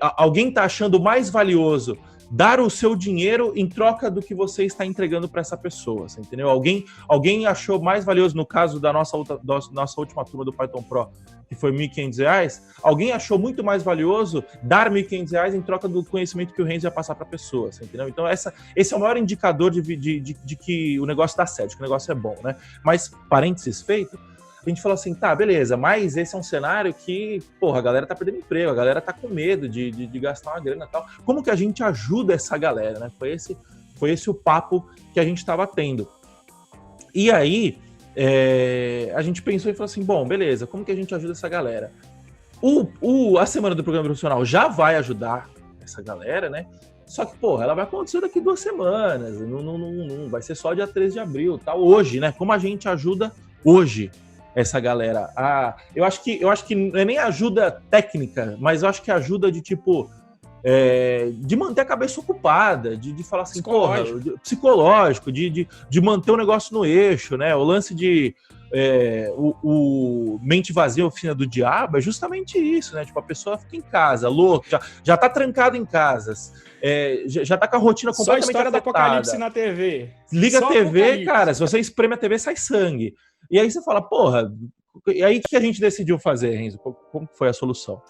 alguém está achando mais valioso dar o seu dinheiro em troca do que você está entregando para essa pessoa, você entendeu? Alguém achou mais valioso, no caso da nossa última turma do Python Pro, que foi R$ 1.500, alguém achou muito mais valioso dar R$ 1.500 em troca do conhecimento que o Renzo ia passar para a pessoa, entendeu? Então esse é o maior indicador de que o negócio dá certo, que o negócio é bom, né? Mas, parênteses feito, a gente falou assim, tá, beleza, mas esse é um cenário que, porra, a galera tá perdendo emprego, a galera tá com medo de gastar uma grana e tal. Como que a gente ajuda essa galera, né? Foi esse o papo que a gente estava tendo. E aí, a gente pensou e falou assim, bom, beleza, como que a gente ajuda essa galera? A Semana do Programa Profissional já vai ajudar essa galera, né? Só que, porra, ela vai acontecer daqui 2 semanas, não vai ser só dia 13 de abril, tá? Hoje, né? Como a gente ajuda hoje essa galera? Eu acho que não é nem ajuda técnica, mas eu acho que ajuda de tipo... de manter a cabeça ocupada, de falar assim, psicológico, de manter o negócio no eixo, né? O lance de o mente vazia, oficina do diabo, é justamente isso, né? Tipo, a pessoa fica em casa, louca, já tá trancada em casa, já tá com a rotina completamente Só história afetada. do apocalipse na TV. Liga Só a TV, apocalipse. cara, se você espreme a TV, sai sangue. E aí você fala, porra, e aí o que a gente decidiu fazer, Renzo? Como foi a solução?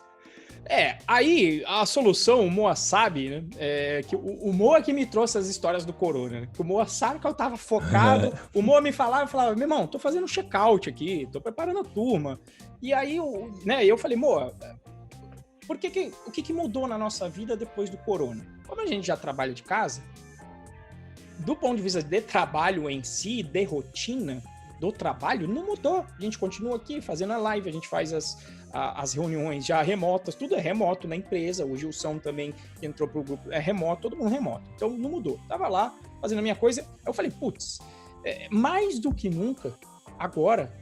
Aí a solução, o Moa sabe, né? Que o Moa que me trouxe as histórias do corona, né? Que o Moa sabe que eu tava focado. O Moa me falava, meu irmão, tô fazendo um check-out aqui, tô preparando a turma. E aí, eu falei, Moa, o que mudou na nossa vida depois do corona? Como a gente já trabalha de casa, do ponto de vista de trabalho em si, de rotina do trabalho, não mudou. A gente continua aqui fazendo a live, a gente faz as reuniões já remotas, tudo é remoto na empresa. O Gilson também, que entrou pro grupo, é remoto, todo mundo remoto. Então não mudou. Tava lá fazendo a minha coisa. Eu falei, putz, mais do que nunca, agora,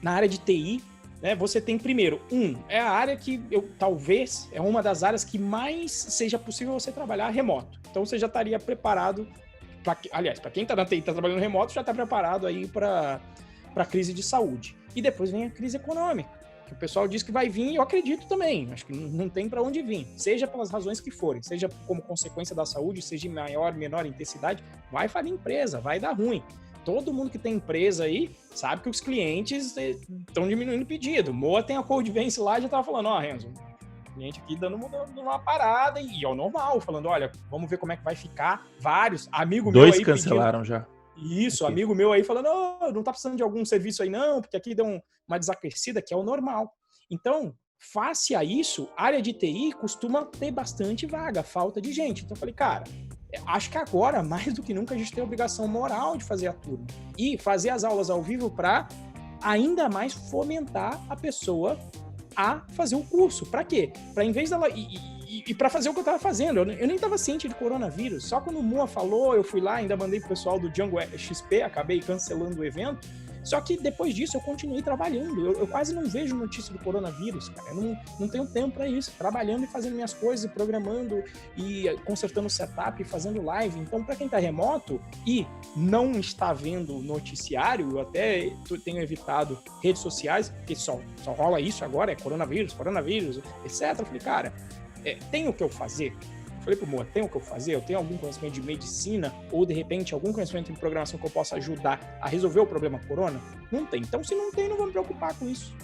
na área de TI, né, você tem primeiro, é a área que talvez é uma das áreas que mais seja possível você trabalhar remoto. Então você já estaria preparado, para quem está na TI, está trabalhando remoto, já está preparado aí para a crise de saúde. E depois vem a crise econômica, que o pessoal diz que vai vir, e eu acredito também, acho que não tem para onde vir, seja pelas razões que forem, seja como consequência da saúde, seja em maior, menor intensidade, vai falir empresa, vai dar ruim. Todo mundo que tem empresa aí sabe que os clientes estão diminuindo o pedido. Moa tem a Coldvence lá e já estava falando, Renzo, cliente aqui dando uma parada, e é o normal, falando, olha, vamos ver como é que vai ficar. Vários, amigo meu aí... 2 cancelaram já. Isso, aqui. Amigo meu aí falando, não tá precisando de algum serviço aí não, porque aqui deu uma desaquecida, que é o normal. Então, face a isso, a área de TI costuma ter bastante vaga, falta de gente. Então eu falei, cara, acho que agora, mais do que nunca, a gente tem a obrigação moral de fazer a turma e fazer as aulas ao vivo para ainda mais fomentar a pessoa a fazer o curso. Para quê? Para em vez dela... E para fazer o que eu estava fazendo, eu nem estava ciente de coronavírus. Só quando o Moa falou, eu fui lá, ainda mandei pro pessoal do Django XP, acabei cancelando o evento. Só que depois disso eu continuei trabalhando. Eu quase não vejo notícia do coronavírus, cara. Eu não tenho tempo para isso. Trabalhando e fazendo minhas coisas, e programando e consertando o setup, e fazendo live. Então, para quem está remoto e não está vendo noticiário, eu até tenho evitado redes sociais, porque só rola isso agora, é coronavírus, etc. Eu falei, cara, tem o que eu fazer? Falei pro Moa, tem o que eu fazer? Eu tenho algum conhecimento de medicina ou, de repente, algum conhecimento de programação que eu possa ajudar a resolver o problema corona? Não tem. Então, se não tem, não vou me preocupar com isso.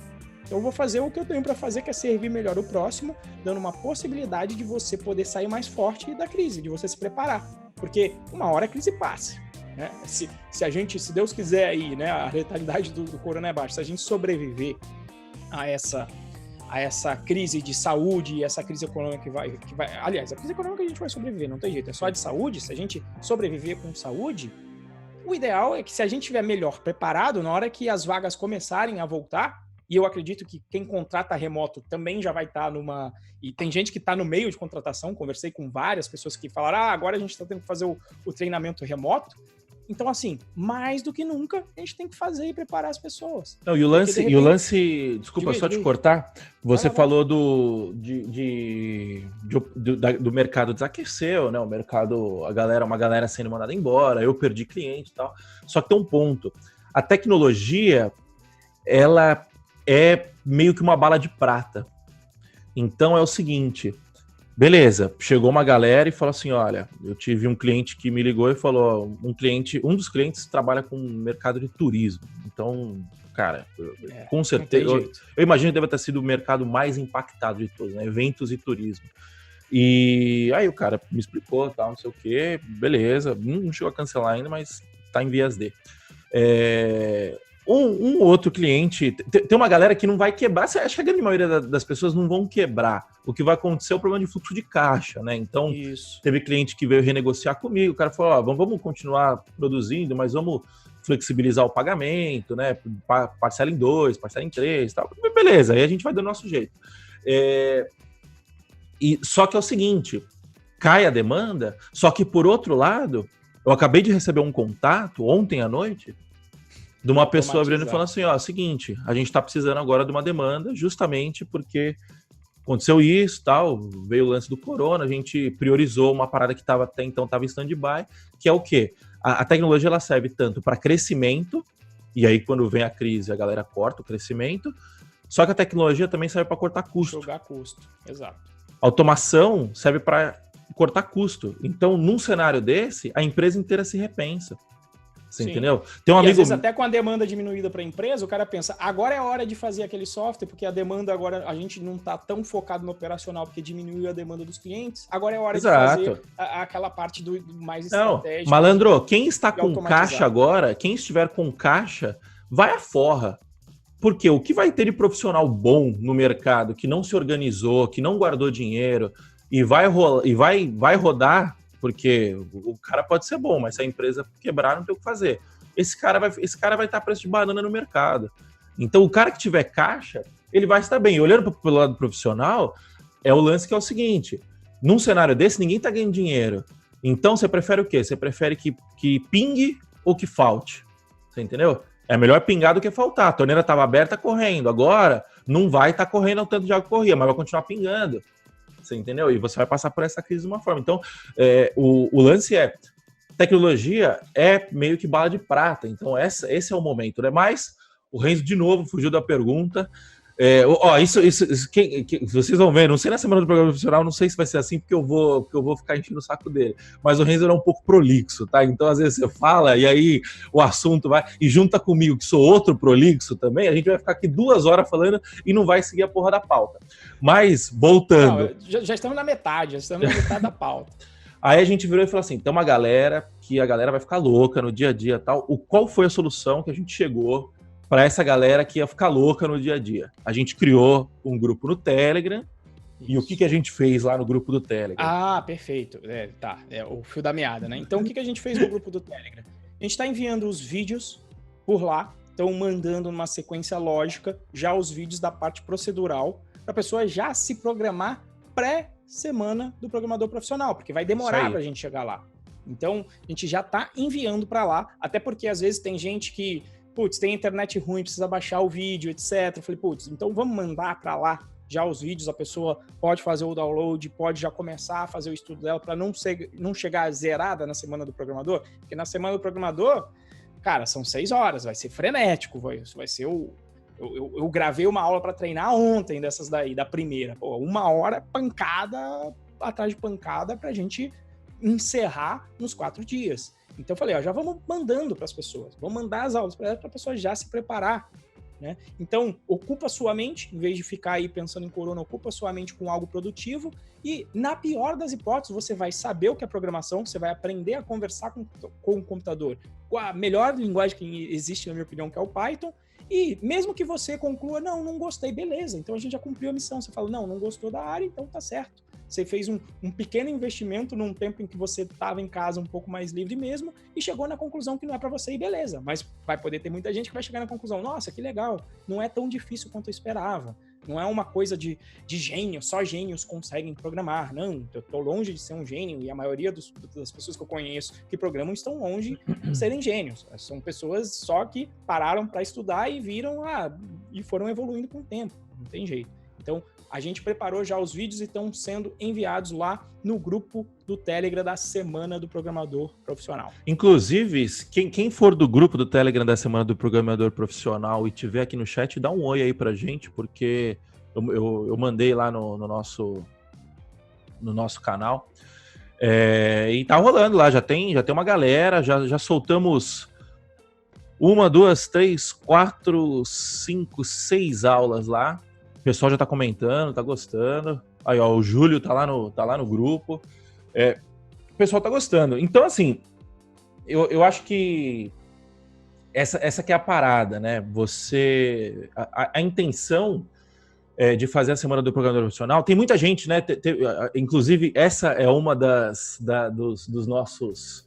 Então, eu vou fazer o que eu tenho para fazer, que é servir melhor o próximo, dando uma possibilidade de você poder sair mais forte da crise, de você se preparar. Porque uma hora a crise passa. Né? Se a gente, se Deus quiser aí, né, a letalidade do corona é baixa, se a gente sobreviver a essa crise de saúde e essa crise econômica que vai... Aliás, a crise econômica a gente vai sobreviver, não tem jeito, é só de saúde. Se a gente sobreviver com saúde, o ideal é que se a gente estiver melhor preparado, na hora que as vagas começarem a voltar, e eu acredito que quem contrata remoto também já vai estar numa... E tem gente que está no meio de contratação, conversei com várias pessoas que falaram, agora a gente está tendo que fazer o treinamento remoto. Então, assim, mais do que nunca, a gente tem que fazer e preparar as pessoas. Não, e o lance, desculpa só te cortar, você falou do mercado desaqueceu, né? O mercado, uma galera sendo mandada embora, eu perdi cliente e tal. Só que tem um ponto, a tecnologia, ela é meio que uma bala de prata. Então é o seguinte... Beleza, chegou uma galera e falou assim, olha, eu tive um cliente que me ligou e falou, um dos clientes trabalha com o mercado de turismo, Então, cara, com certeza, eu imagino que deve ter sido o mercado mais impactado de todos, né? Eventos e turismo. E aí o cara me explicou, tal, não sei o quê, beleza, não chegou a cancelar ainda, mas tá em vias de. Um outro cliente, tem uma galera que não vai quebrar, acho que a grande maioria das pessoas não vão quebrar. O que vai acontecer é o problema de fluxo de caixa, né? Então, teve cliente que veio renegociar comigo, o cara falou, ó, vamos continuar produzindo, mas vamos flexibilizar o pagamento, né? Parcela em 2, parcela em 3, tal. Beleza, aí a gente vai dando o nosso jeito. Só que é o seguinte, cai a demanda, só que por outro lado, eu acabei de receber um contato ontem à noite de uma pessoa abrindo e falando assim, ó, seguinte, a gente tá precisando agora de uma demanda justamente porque aconteceu isso, tal, veio o lance do corona, a gente priorizou uma parada que até então estava em stand-by, que é o quê? A tecnologia ela serve tanto para crescimento, e aí quando vem a crise a galera corta o crescimento, só que a tecnologia também serve para cortar custo. Jogar custo, exato. Automação serve para cortar custo. Então, num cenário desse, a empresa inteira se repensa. Você entendeu? Tem um amigo... às vezes até com a demanda diminuída para a empresa, o cara pensa, agora é a hora de fazer aquele software, porque a demanda agora, a gente não está tão focado no operacional, porque diminuiu a demanda dos clientes, agora é a hora de fazer aquela parte do mais estratégico. Malandro, quem está com caixa agora, quem estiver com caixa, vai à forra. Porque o que vai ter de profissional bom no mercado, que não se organizou, que não guardou dinheiro, e vai rodar... Porque o cara pode ser bom, mas se a empresa quebrar, não tem o que fazer. Esse cara vai estar a preço de banana no mercado. Então, o cara que tiver caixa, ele vai estar bem. Olhando pelo lado profissional, é o lance que é o seguinte, num cenário desse, ninguém está ganhando dinheiro. Então, você prefere o quê? Você prefere que pingue ou que falte? Você entendeu? É melhor pingar do que faltar. A torneira estava aberta, correndo. Agora, não vai estar correndo ao tanto de água que corria, mas vai continuar pingando. Você entendeu? E você vai passar por essa crise de uma forma. Então, o lance é, tecnologia é meio que bala de prata. Então, esse é o momento, né? Mas o Renzo, de novo, fugiu da pergunta. Vocês vão ver, não sei na semana do programa profissional, não sei se vai ser assim, porque eu vou ficar enchendo o saco dele. Mas o Renzo é um pouco prolixo, tá? Então, às vezes você fala e aí o assunto vai... E junta comigo, que sou outro prolixo também, a gente vai ficar aqui 2 horas falando e não vai seguir a porra da pauta. Mas, voltando... Não, já estamos na metade, da pauta. Aí a gente virou e falou assim, tem uma galera que a galera vai ficar louca no dia a dia e tal. Qual foi a solução que a gente chegou para essa galera que ia ficar louca no dia a dia? A gente criou um grupo no Telegram. Isso. E o que a gente fez lá no grupo do Telegram? Ah, perfeito. É o fio da meada, né? Então, o que a gente fez no grupo do Telegram? A gente está enviando os vídeos por lá, então mandando numa sequência lógica já os vídeos da parte procedural, para a pessoa já se programar pré-semana do programador profissional, porque vai demorar para a gente chegar lá. Então, a gente já está enviando para lá, até porque às vezes tem gente que tem internet ruim, precisa baixar o vídeo, etc. Eu falei, então vamos mandar para lá já os vídeos, a pessoa pode fazer o download, pode já começar a fazer o estudo dela para não chegar zerada na semana do programador, porque na semana do programador, cara, são 6 horas, vai ser frenético, vai ser eu gravei uma aula para treinar ontem dessas daí, da primeira, 1 hora pancada atrás de pancada pra gente encerrar nos 4 dias. Então eu falei, já vamos mandando para as pessoas, vamos mandar as aulas para a pessoa já se preparar, né? Então, ocupa sua mente, em vez de ficar aí pensando em corona, ocupa sua mente com algo produtivo e, na pior das hipóteses, você vai saber o que é programação, você vai aprender a conversar com o computador com a melhor linguagem que existe, na minha opinião, que é o Python, e mesmo que você conclua, não gostei, beleza, então a gente já cumpriu a missão, você fala, não gostou da área, então tá certo. Você fez um pequeno investimento num tempo em que você estava em casa um pouco mais livre mesmo e chegou na conclusão que não é para você e beleza. Mas vai poder ter muita gente que vai chegar na conclusão, nossa, que legal, não é tão difícil quanto eu esperava. Não é uma coisa de gênio, só gênios conseguem programar. Não, eu estou longe de ser um gênio e a maioria das pessoas que eu conheço que programam estão longe de serem gênios. São pessoas só que pararam para estudar e viram e foram evoluindo com o tempo. Não tem jeito. Então, a gente preparou já os vídeos e estão sendo enviados lá no grupo do Telegram da Semana do Programador Profissional. Inclusive, quem for do grupo do Telegram da Semana do Programador Profissional e tiver aqui no chat, dá um oi aí pra gente, porque eu mandei lá no nosso canal. E tá rolando lá, já tem uma galera, já soltamos 1, 2, 3, 4, 5, 6 aulas lá. O pessoal já tá comentando, tá gostando. Aí, ó, o Júlio tá lá no grupo. O pessoal tá gostando. Então, assim, eu acho que essa que é a parada, né? A intenção de fazer a Semana do Programador Profissional, tem muita gente, né? Inclusive, essa é uma dos nossos...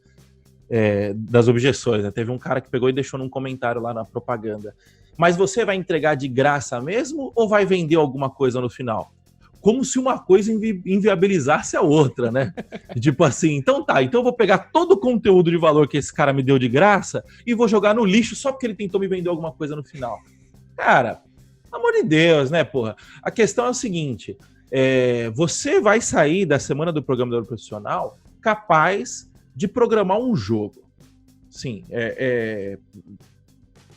das objeções, né? Teve um cara que pegou e deixou num comentário lá na propaganda. Mas você vai entregar de graça mesmo ou vai vender alguma coisa no final? Como se uma coisa inviabilizasse a outra, né? Tipo assim, então eu vou pegar todo o conteúdo de valor que esse cara me deu de graça e vou jogar no lixo só porque ele tentou me vender alguma coisa no final. Cara, pelo amor de Deus, né, porra? A questão é o seguinte, você vai sair da Semana do Programador Profissional capaz de programar um jogo. Sim,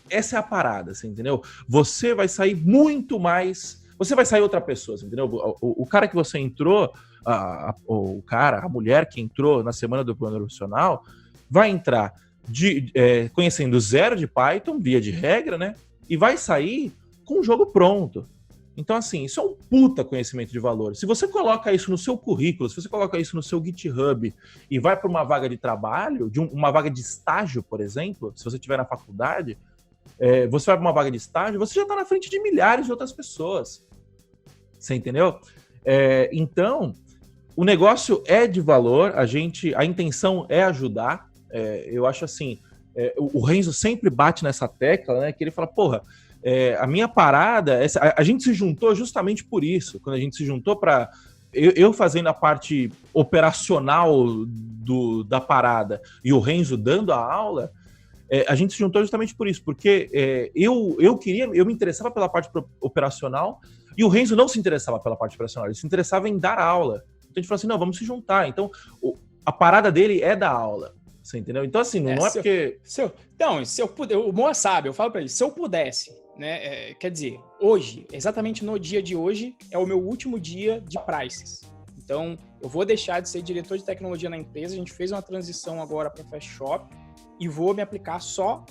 essa é a parada, você entendeu? Você vai sair muito mais... Você vai sair outra pessoa, entendeu? O cara que você entrou, a mulher que entrou na Semana do Programador Profissional, vai entrar conhecendo zero de Python, via de regra, né? E vai sair com o jogo pronto. Então, assim, isso é um puta conhecimento de valor. Se você coloca isso no seu currículo, se você coloca isso no seu GitHub e vai para uma vaga de trabalho, uma vaga de estágio, por exemplo, se você estiver na faculdade, você vai para uma vaga de estágio, você já está na frente de milhares de outras pessoas. Você entendeu? Então, o negócio é de valor, a intenção é ajudar. Eu acho assim, o Renzo sempre bate nessa tecla, né? Que ele fala, porra, a minha parada, a gente se juntou justamente por isso. Quando a gente se juntou para eu fazendo a parte operacional da parada e o Renzo dando a aula, a gente se juntou justamente por isso, porque eu me interessava pela parte operacional e o Renzo não se interessava pela parte operacional, ele se interessava em dar aula. Então a gente falou assim, não, vamos se juntar. Então a parada dele é dar aula, você entendeu? Então assim, não é porque... Se eu puder, o Moa sabe, eu falo para ele, se eu pudesse, né, quer dizer, hoje, exatamente no dia de hoje, é o meu último dia de prices. Então eu vou deixar de ser diretor de tecnologia na empresa, a gente fez uma transição agora para Fast Shop, e vou me aplicar só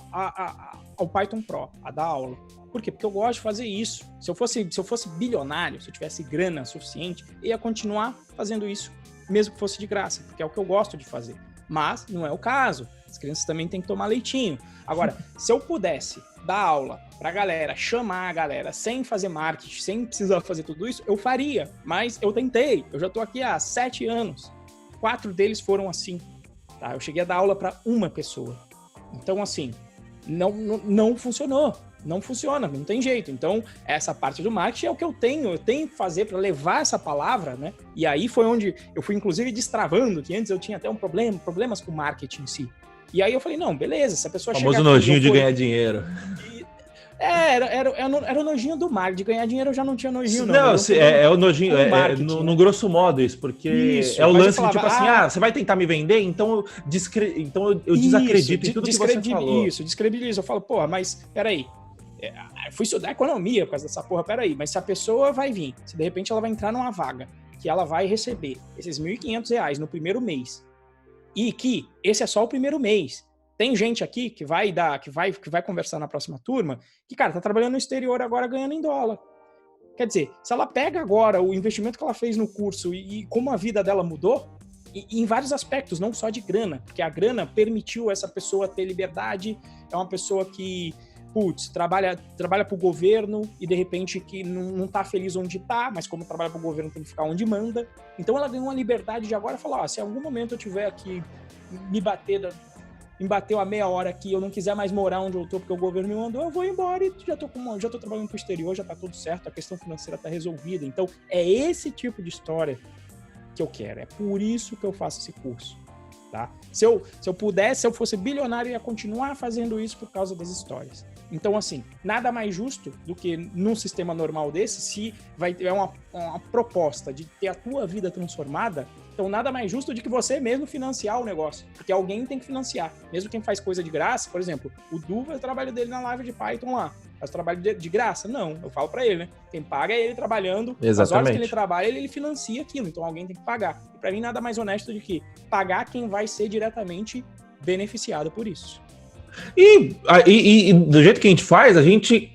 ao Python Pro, a dar aula. Por quê? Porque eu gosto de fazer isso. Se eu fosse bilionário, se eu tivesse grana suficiente, eu ia continuar fazendo isso, mesmo que fosse de graça, porque é o que eu gosto de fazer. Mas não é o caso. As crianças também têm que tomar leitinho. Agora, se eu pudesse dar aula pra galera, chamar a galera, sem fazer marketing, sem precisar fazer tudo isso, eu faria. Mas eu tentei. Eu já tô aqui há 7 anos. 4 deles foram assim. Tá? Eu cheguei a dar aula para uma pessoa. Então, assim, não funcionou. Não funciona, não tem jeito. Então, essa parte do marketing é o que eu tenho que fazer para levar essa palavra, né? E aí foi onde eu fui, inclusive, destravando, que antes eu tinha até problemas com o marketing em si. E aí eu falei, não, beleza, se a pessoa chegar aqui... O famoso nojinho de ganhar dinheiro. Era o nojinho do marketing. De ganhar dinheiro eu já não tinha nojinho, não. Não, é o nojinho, no grosso modo isso, porque isso, é o lance de tipo assim, você vai tentar me vender, então eu desacredito em tudo que você falou. Isso, descredibilizo. Eu falo, porra, mas peraí, fui estudar economia por causa dessa porra, peraí, mas se a pessoa vai vir, se de repente ela vai entrar numa vaga, que ela vai receber esses R$1.500 no primeiro mês, e que esse é só o primeiro mês, tem gente aqui que vai conversar na próxima turma que, cara, tá trabalhando no exterior agora ganhando em dólar. Quer dizer, se ela pega agora o investimento que ela fez no curso e como a vida dela mudou, e em vários aspectos, não só de grana, porque a grana permitiu essa pessoa ter liberdade, é uma pessoa que, trabalha pro governo e de repente que não tá feliz onde tá, mas como trabalha pro governo tem que ficar onde manda. Então ela ganhou uma liberdade de agora falar, se em algum momento eu tiver aqui me bateu a meia hora aqui, eu não quiser mais morar onde eu tô porque o governo me mandou, eu vou embora e já tô trabalhando pro exterior, já tá tudo certo, a questão financeira tá resolvida. Então, é esse tipo de história que eu quero. É por isso que eu faço esse curso, tá? Se eu pudesse, se eu fosse bilionário, eu ia continuar fazendo isso por causa das histórias. Então, assim, nada mais justo do que num sistema normal desse, se vai ter uma proposta de ter a tua vida transformada, então nada mais justo do que você mesmo financiar o negócio, porque alguém tem que financiar. Mesmo quem faz coisa de graça, por exemplo, o Du faz o trabalho dele na live de Python lá, faz o trabalho de graça? Não, eu falo pra ele, né? Quem paga é ele trabalhando, exatamente. As horas que ele trabalha, ele financia aquilo, então alguém tem que pagar. E pra mim nada mais honesto do que pagar quem vai ser diretamente beneficiado por isso. E do jeito que a gente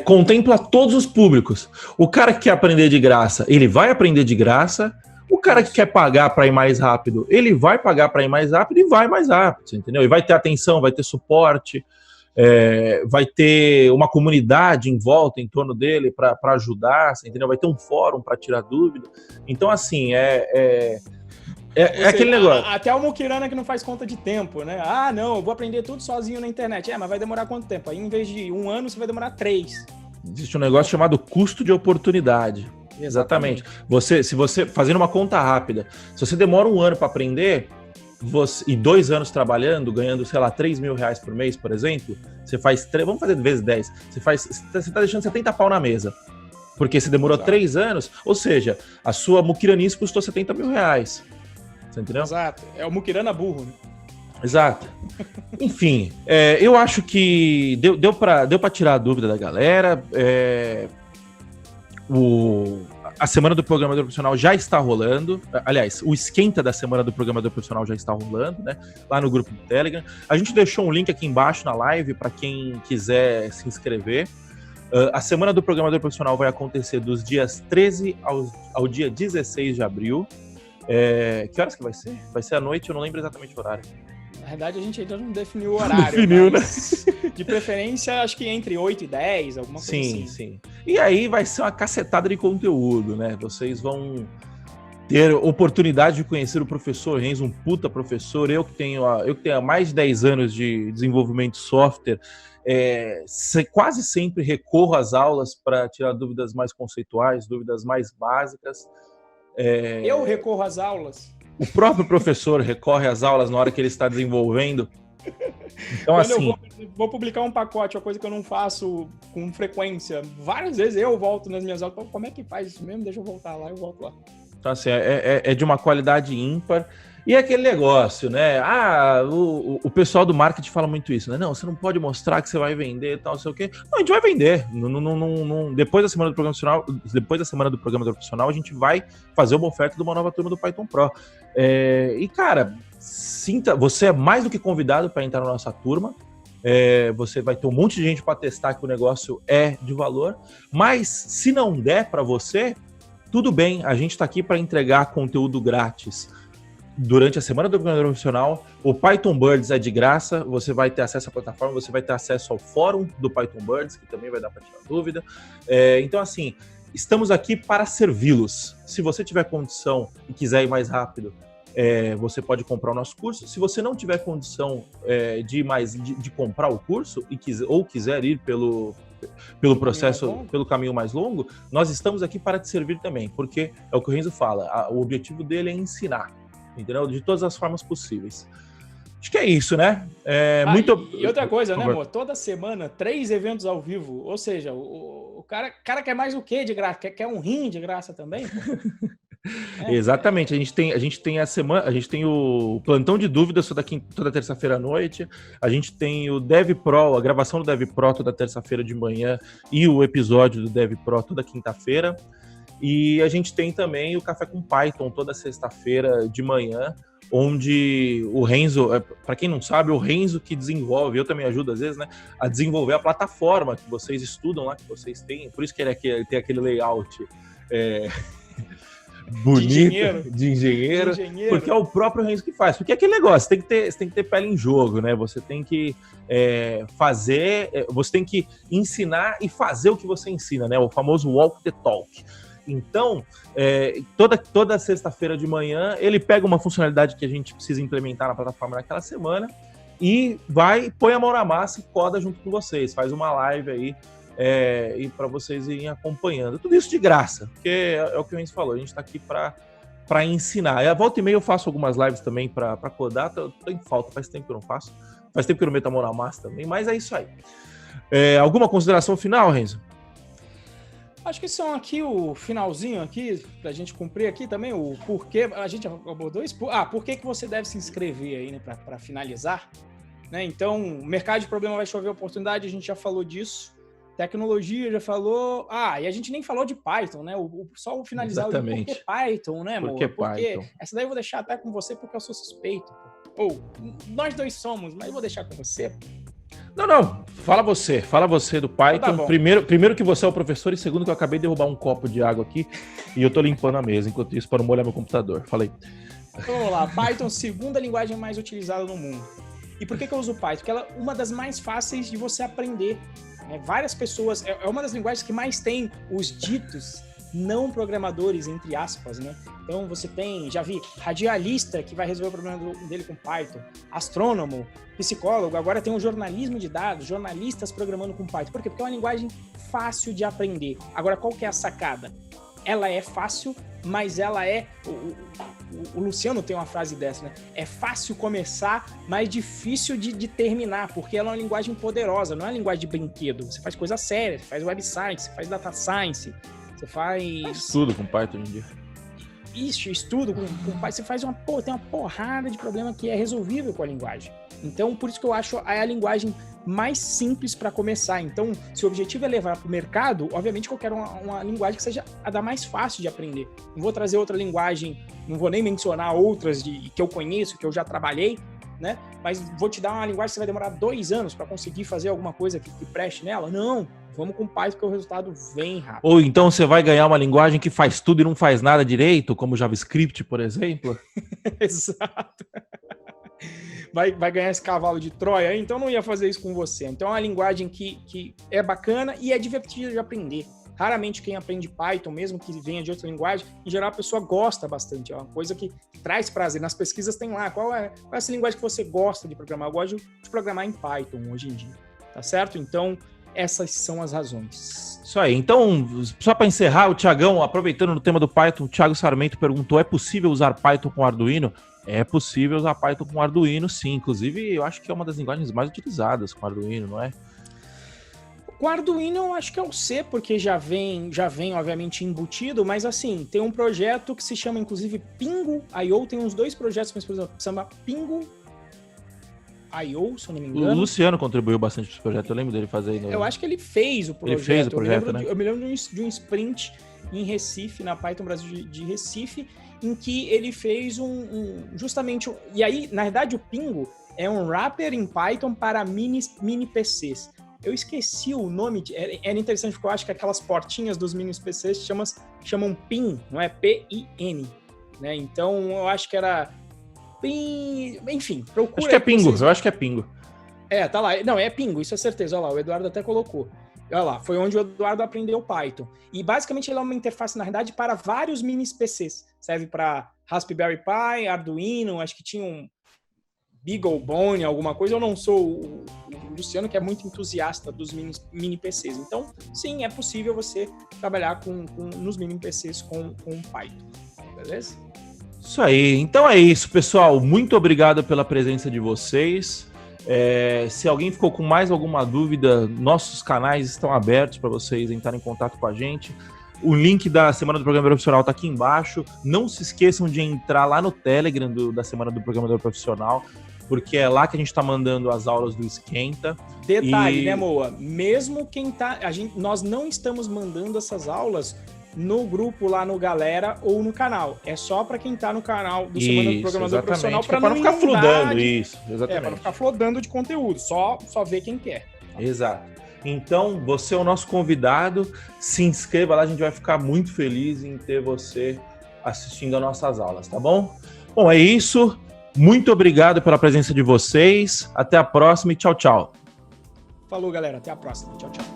contempla todos os públicos. O cara que quer aprender de graça, ele vai aprender de graça. O cara que quer pagar para ir mais rápido, ele vai pagar para ir mais rápido e vai mais rápido, entendeu? E vai ter atenção, vai ter suporte, vai ter uma comunidade em volta, em torno dele, para ajudar, entendeu? Vai ter um fórum para tirar dúvida. Então, assim, aquele negócio. Até o Mukirana que não faz conta de tempo, né? Ah, não, eu vou aprender tudo sozinho na internet. Mas vai demorar quanto tempo? Aí, em vez de 1 ano, você vai demorar 3. Existe um negócio chamado custo de oportunidade. Exatamente. Se você, fazendo uma conta rápida, se você demora 1 ano para aprender, e 2 anos trabalhando, ganhando, sei lá, 3 mil reais por mês, por exemplo, você faz, vamos fazer vezes 10, você tá deixando 70 pau na mesa. Porque você demorou 3 anos, ou seja, a sua Mukiranice custou 70 mil reais. Você entendeu? Exato. É o Mukirana burro, né? Exato. Enfim, eu acho que deu para tirar a dúvida da galera. A Semana do Programador Profissional já está rolando. Aliás, o esquenta da Semana do Programador Profissional já está rolando, né? Lá no grupo do Telegram. A gente deixou um link aqui embaixo na live para quem quiser se inscrever. A Semana do Programador Profissional vai acontecer dos dias 13 ao dia 16 de abril. Que horas que vai ser? Vai ser à noite, eu não lembro exatamente o horário. Na verdade, a gente ainda não definiu o horário. Definiu, né? De preferência, acho que entre 8 e 10, alguma coisa assim. Sim. E aí vai ser uma cacetada de conteúdo, né? Vocês vão ter oportunidade de conhecer o professor Renzo, um puta professor. Eu que tenho há mais de 10 anos de desenvolvimento de software, quase sempre recorro às aulas para tirar dúvidas mais conceituais, dúvidas mais básicas. Eu recorro às aulas. O próprio professor recorre às aulas na hora que ele está desenvolvendo. Então, quando eu vou publicar um pacote, uma coisa que eu não faço com frequência, várias vezes eu volto nas minhas aulas. Como é que faz isso mesmo? Deixa eu voltar lá, eu volto lá. Então, assim, é de uma qualidade ímpar. E aquele negócio, né? O pessoal do marketing fala muito isso, né? Não, você não pode mostrar que você vai vender e tal, não sei o quê. Não, a gente vai vender. Depois da semana do Programador Profissional, a gente vai fazer uma oferta de uma nova turma do Python Pro. E, cara, você é mais do que convidado para entrar na nossa turma. Você vai ter um monte de gente para testar que o negócio é de valor. Mas, se não der para você, tudo bem. A gente está aqui para entregar conteúdo grátis. Durante a Semana do Programador Profissional, o Python Birds é de graça, você vai ter acesso à plataforma, você vai ter acesso ao fórum do Python Birds, que também vai dar para tirar dúvida. Então, assim, estamos aqui para servi-los. Se você tiver condição e quiser ir mais rápido, você pode comprar o nosso curso. Se você não tiver condição de comprar o curso ou quiser ir pelo processo, pelo caminho mais longo, nós estamos aqui para te servir também, porque é o que o Renzo fala, o objetivo dele é ensinar. Entendeu? De todas as formas possíveis. Acho que é isso, né? E outra coisa, né, amor? Toda semana, 3 eventos ao vivo. Ou seja, o cara quer mais o quê de graça? Quer um rim de graça também? Exatamente. A gente tem a semana, a gente tem o plantão de dúvidas toda terça-feira à noite. A gente tem o Dev Pro, a gravação do Dev Pro toda terça-feira de manhã e o episódio do Dev Pro toda quinta-feira. E a gente tem também o Café com Python toda sexta-feira de manhã, onde o Renzo, para quem não sabe, o Renzo que desenvolve, eu também ajudo às vezes, né, a desenvolver a plataforma que vocês estudam lá, que vocês têm, por isso que ele tem aquele layout bonito, de engenheiro, porque é o próprio Renzo que faz, porque é aquele negócio, você tem que ter pele em jogo, né, você tem que você tem que ensinar e fazer o que você ensina, né, o famoso walk the talk. Então, toda sexta-feira de manhã, ele pega uma funcionalidade que a gente precisa implementar na plataforma naquela semana e põe a mão na massa e coda junto com vocês. Faz uma live aí e para vocês irem acompanhando. Tudo isso de graça, porque é o que o Renzo falou, a gente está aqui para ensinar. A volta e meia eu faço algumas lives também para codar, tô em falta, faz tempo que eu não faço. Faz tempo que eu não meto a mão na massa também, mas é isso aí. Alguma consideração final, Renzo? Acho que são aqui o finalzinho aqui, pra gente cumprir aqui também, o porquê, a gente abordou isso, por que você deve se inscrever aí, né, pra finalizar, né, então, mercado de problema vai chover oportunidade, a gente já falou disso, tecnologia já falou, e a gente nem falou de Python, né, só finalizar o por que Python, né, amor? Porque Python? Essa daí eu vou deixar até com você porque eu sou suspeito, ou nós dois somos, mas eu vou deixar com você, Não, fala você do Python. Tá bom. Primeiro que você é o professor e segundo que eu acabei de derrubar um copo de água aqui e eu tô limpando a mesa, enquanto isso, para não molhar meu computador. Falei. Vamos lá, Python, segunda linguagem mais utilizada no mundo. E por que eu uso Python? Porque ela é uma das mais fáceis de você aprender. Várias pessoas, é uma das linguagens que mais tem os ditos não programadores, entre aspas, né? Então você tem, já vi, radialista que vai resolver o problema dele com Python, astrônomo, psicólogo, agora tem o jornalismo de dados, jornalistas programando com Python. Por quê? Porque é uma linguagem fácil de aprender. Agora, qual que é a sacada? Ela é fácil, mas ela é... O Luciano tem uma frase dessa, né? É fácil começar, mas difícil de terminar, porque ela é uma linguagem poderosa, não é uma linguagem de brinquedo. Você faz coisa séria, você faz web science, você faz data science, você faz... Tudo com Python hoje em dia. Isso, estudo com Python. Você faz tem uma porrada de problema que é resolvível com a linguagem. Então, por isso que eu acho a linguagem mais simples para começar. Então, se o objetivo é levar para o mercado, obviamente que eu quero uma linguagem que seja a da mais fácil de aprender. Não vou trazer outra linguagem, não vou nem mencionar outras que eu conheço, que eu já trabalhei, né? Mas vou te dar uma linguagem que você vai demorar 2 anos para conseguir fazer alguma coisa que preste nela? Não, vamos com Python porque o resultado vem rápido. Ou então você vai ganhar uma linguagem que faz tudo e não faz nada direito, como JavaScript, por exemplo. Exato. Vai ganhar esse cavalo de Troia aí, então não ia fazer isso com você. Então é uma linguagem que é bacana e é divertida de aprender. Raramente quem aprende Python, mesmo que venha de outra linguagem, em geral a pessoa gosta bastante. É uma coisa que traz prazer. Nas pesquisas tem lá, qual é essa linguagem que você gosta de programar? Eu gosto de programar em Python hoje em dia, tá certo? Então, essas são as razões. Isso aí. Então, só para encerrar, o Thiagão, aproveitando no tema do Python, o Thiago Sarmento perguntou, é possível usar Python com Arduino? É possível usar Python com Arduino, sim. Inclusive, eu acho que é uma das linguagens mais utilizadas com Arduino, não é? Com Arduino eu acho que é o C, porque já vem obviamente embutido, mas assim, tem um projeto que se chama inclusive Pingo.io, tem uns 2 projetos, mas por exemplo, se chama Pingo.io, se eu não me engano. O Luciano contribuiu bastante para esse projeto, eu lembro dele fazer. Eu acho que ele fez o projeto. Ele fez o projeto, né? Eu me lembro de um sprint em Recife, na Python Brasil de Recife, em que ele fez justamente... E aí, na verdade, o Pingo é um wrapper em Python para mini PCs. Eu esqueci o nome, era interessante porque eu acho que aquelas portinhas dos mini PCs chamam PIN, não é PIN, né? Então eu acho que era PIN, enfim, procura. Acho que é Pingo, eu acho que é Pingo. É, tá lá, não, é Pingo, isso é certeza, olha lá, o Eduardo até colocou. Olha lá, foi onde o Eduardo aprendeu Python. E basicamente ele é uma interface, na verdade, para vários mini PCs. Serve para Raspberry Pi, Arduino, acho que tinha um BeagleBone, alguma coisa. Eu não sou o Luciano, que é muito entusiasta dos mini PCs. Então, sim, é possível você trabalhar nos mini PCs com Python. Beleza? Isso aí. Então é isso, pessoal. Muito obrigado pela presença de vocês. Se alguém ficou com mais alguma dúvida, nossos canais estão abertos para vocês entrarem em contato com a gente. O link da Semana do Programador Profissional está aqui embaixo. Não se esqueçam de entrar lá no Telegram da Semana do Programador Profissional, porque é lá que a gente está mandando as aulas do Esquenta. Detalhe, né, Moa? Mesmo quem tá... nós não estamos mandando essas aulas no grupo lá no Galera ou no canal. É só para quem tá no canal do Semana do Programador Profissional, para não ficar flodando isso. Exatamente. Para não ficar flodando de conteúdo. Só ver quem quer. Exato. Então, você é o nosso convidado. Se inscreva lá, a gente vai ficar muito feliz em ter você assistindo às nossas aulas, tá bom? Bom, é isso. Muito obrigado pela presença de vocês. Até a próxima e tchau, tchau. Falou, galera. Até a próxima. Tchau, tchau.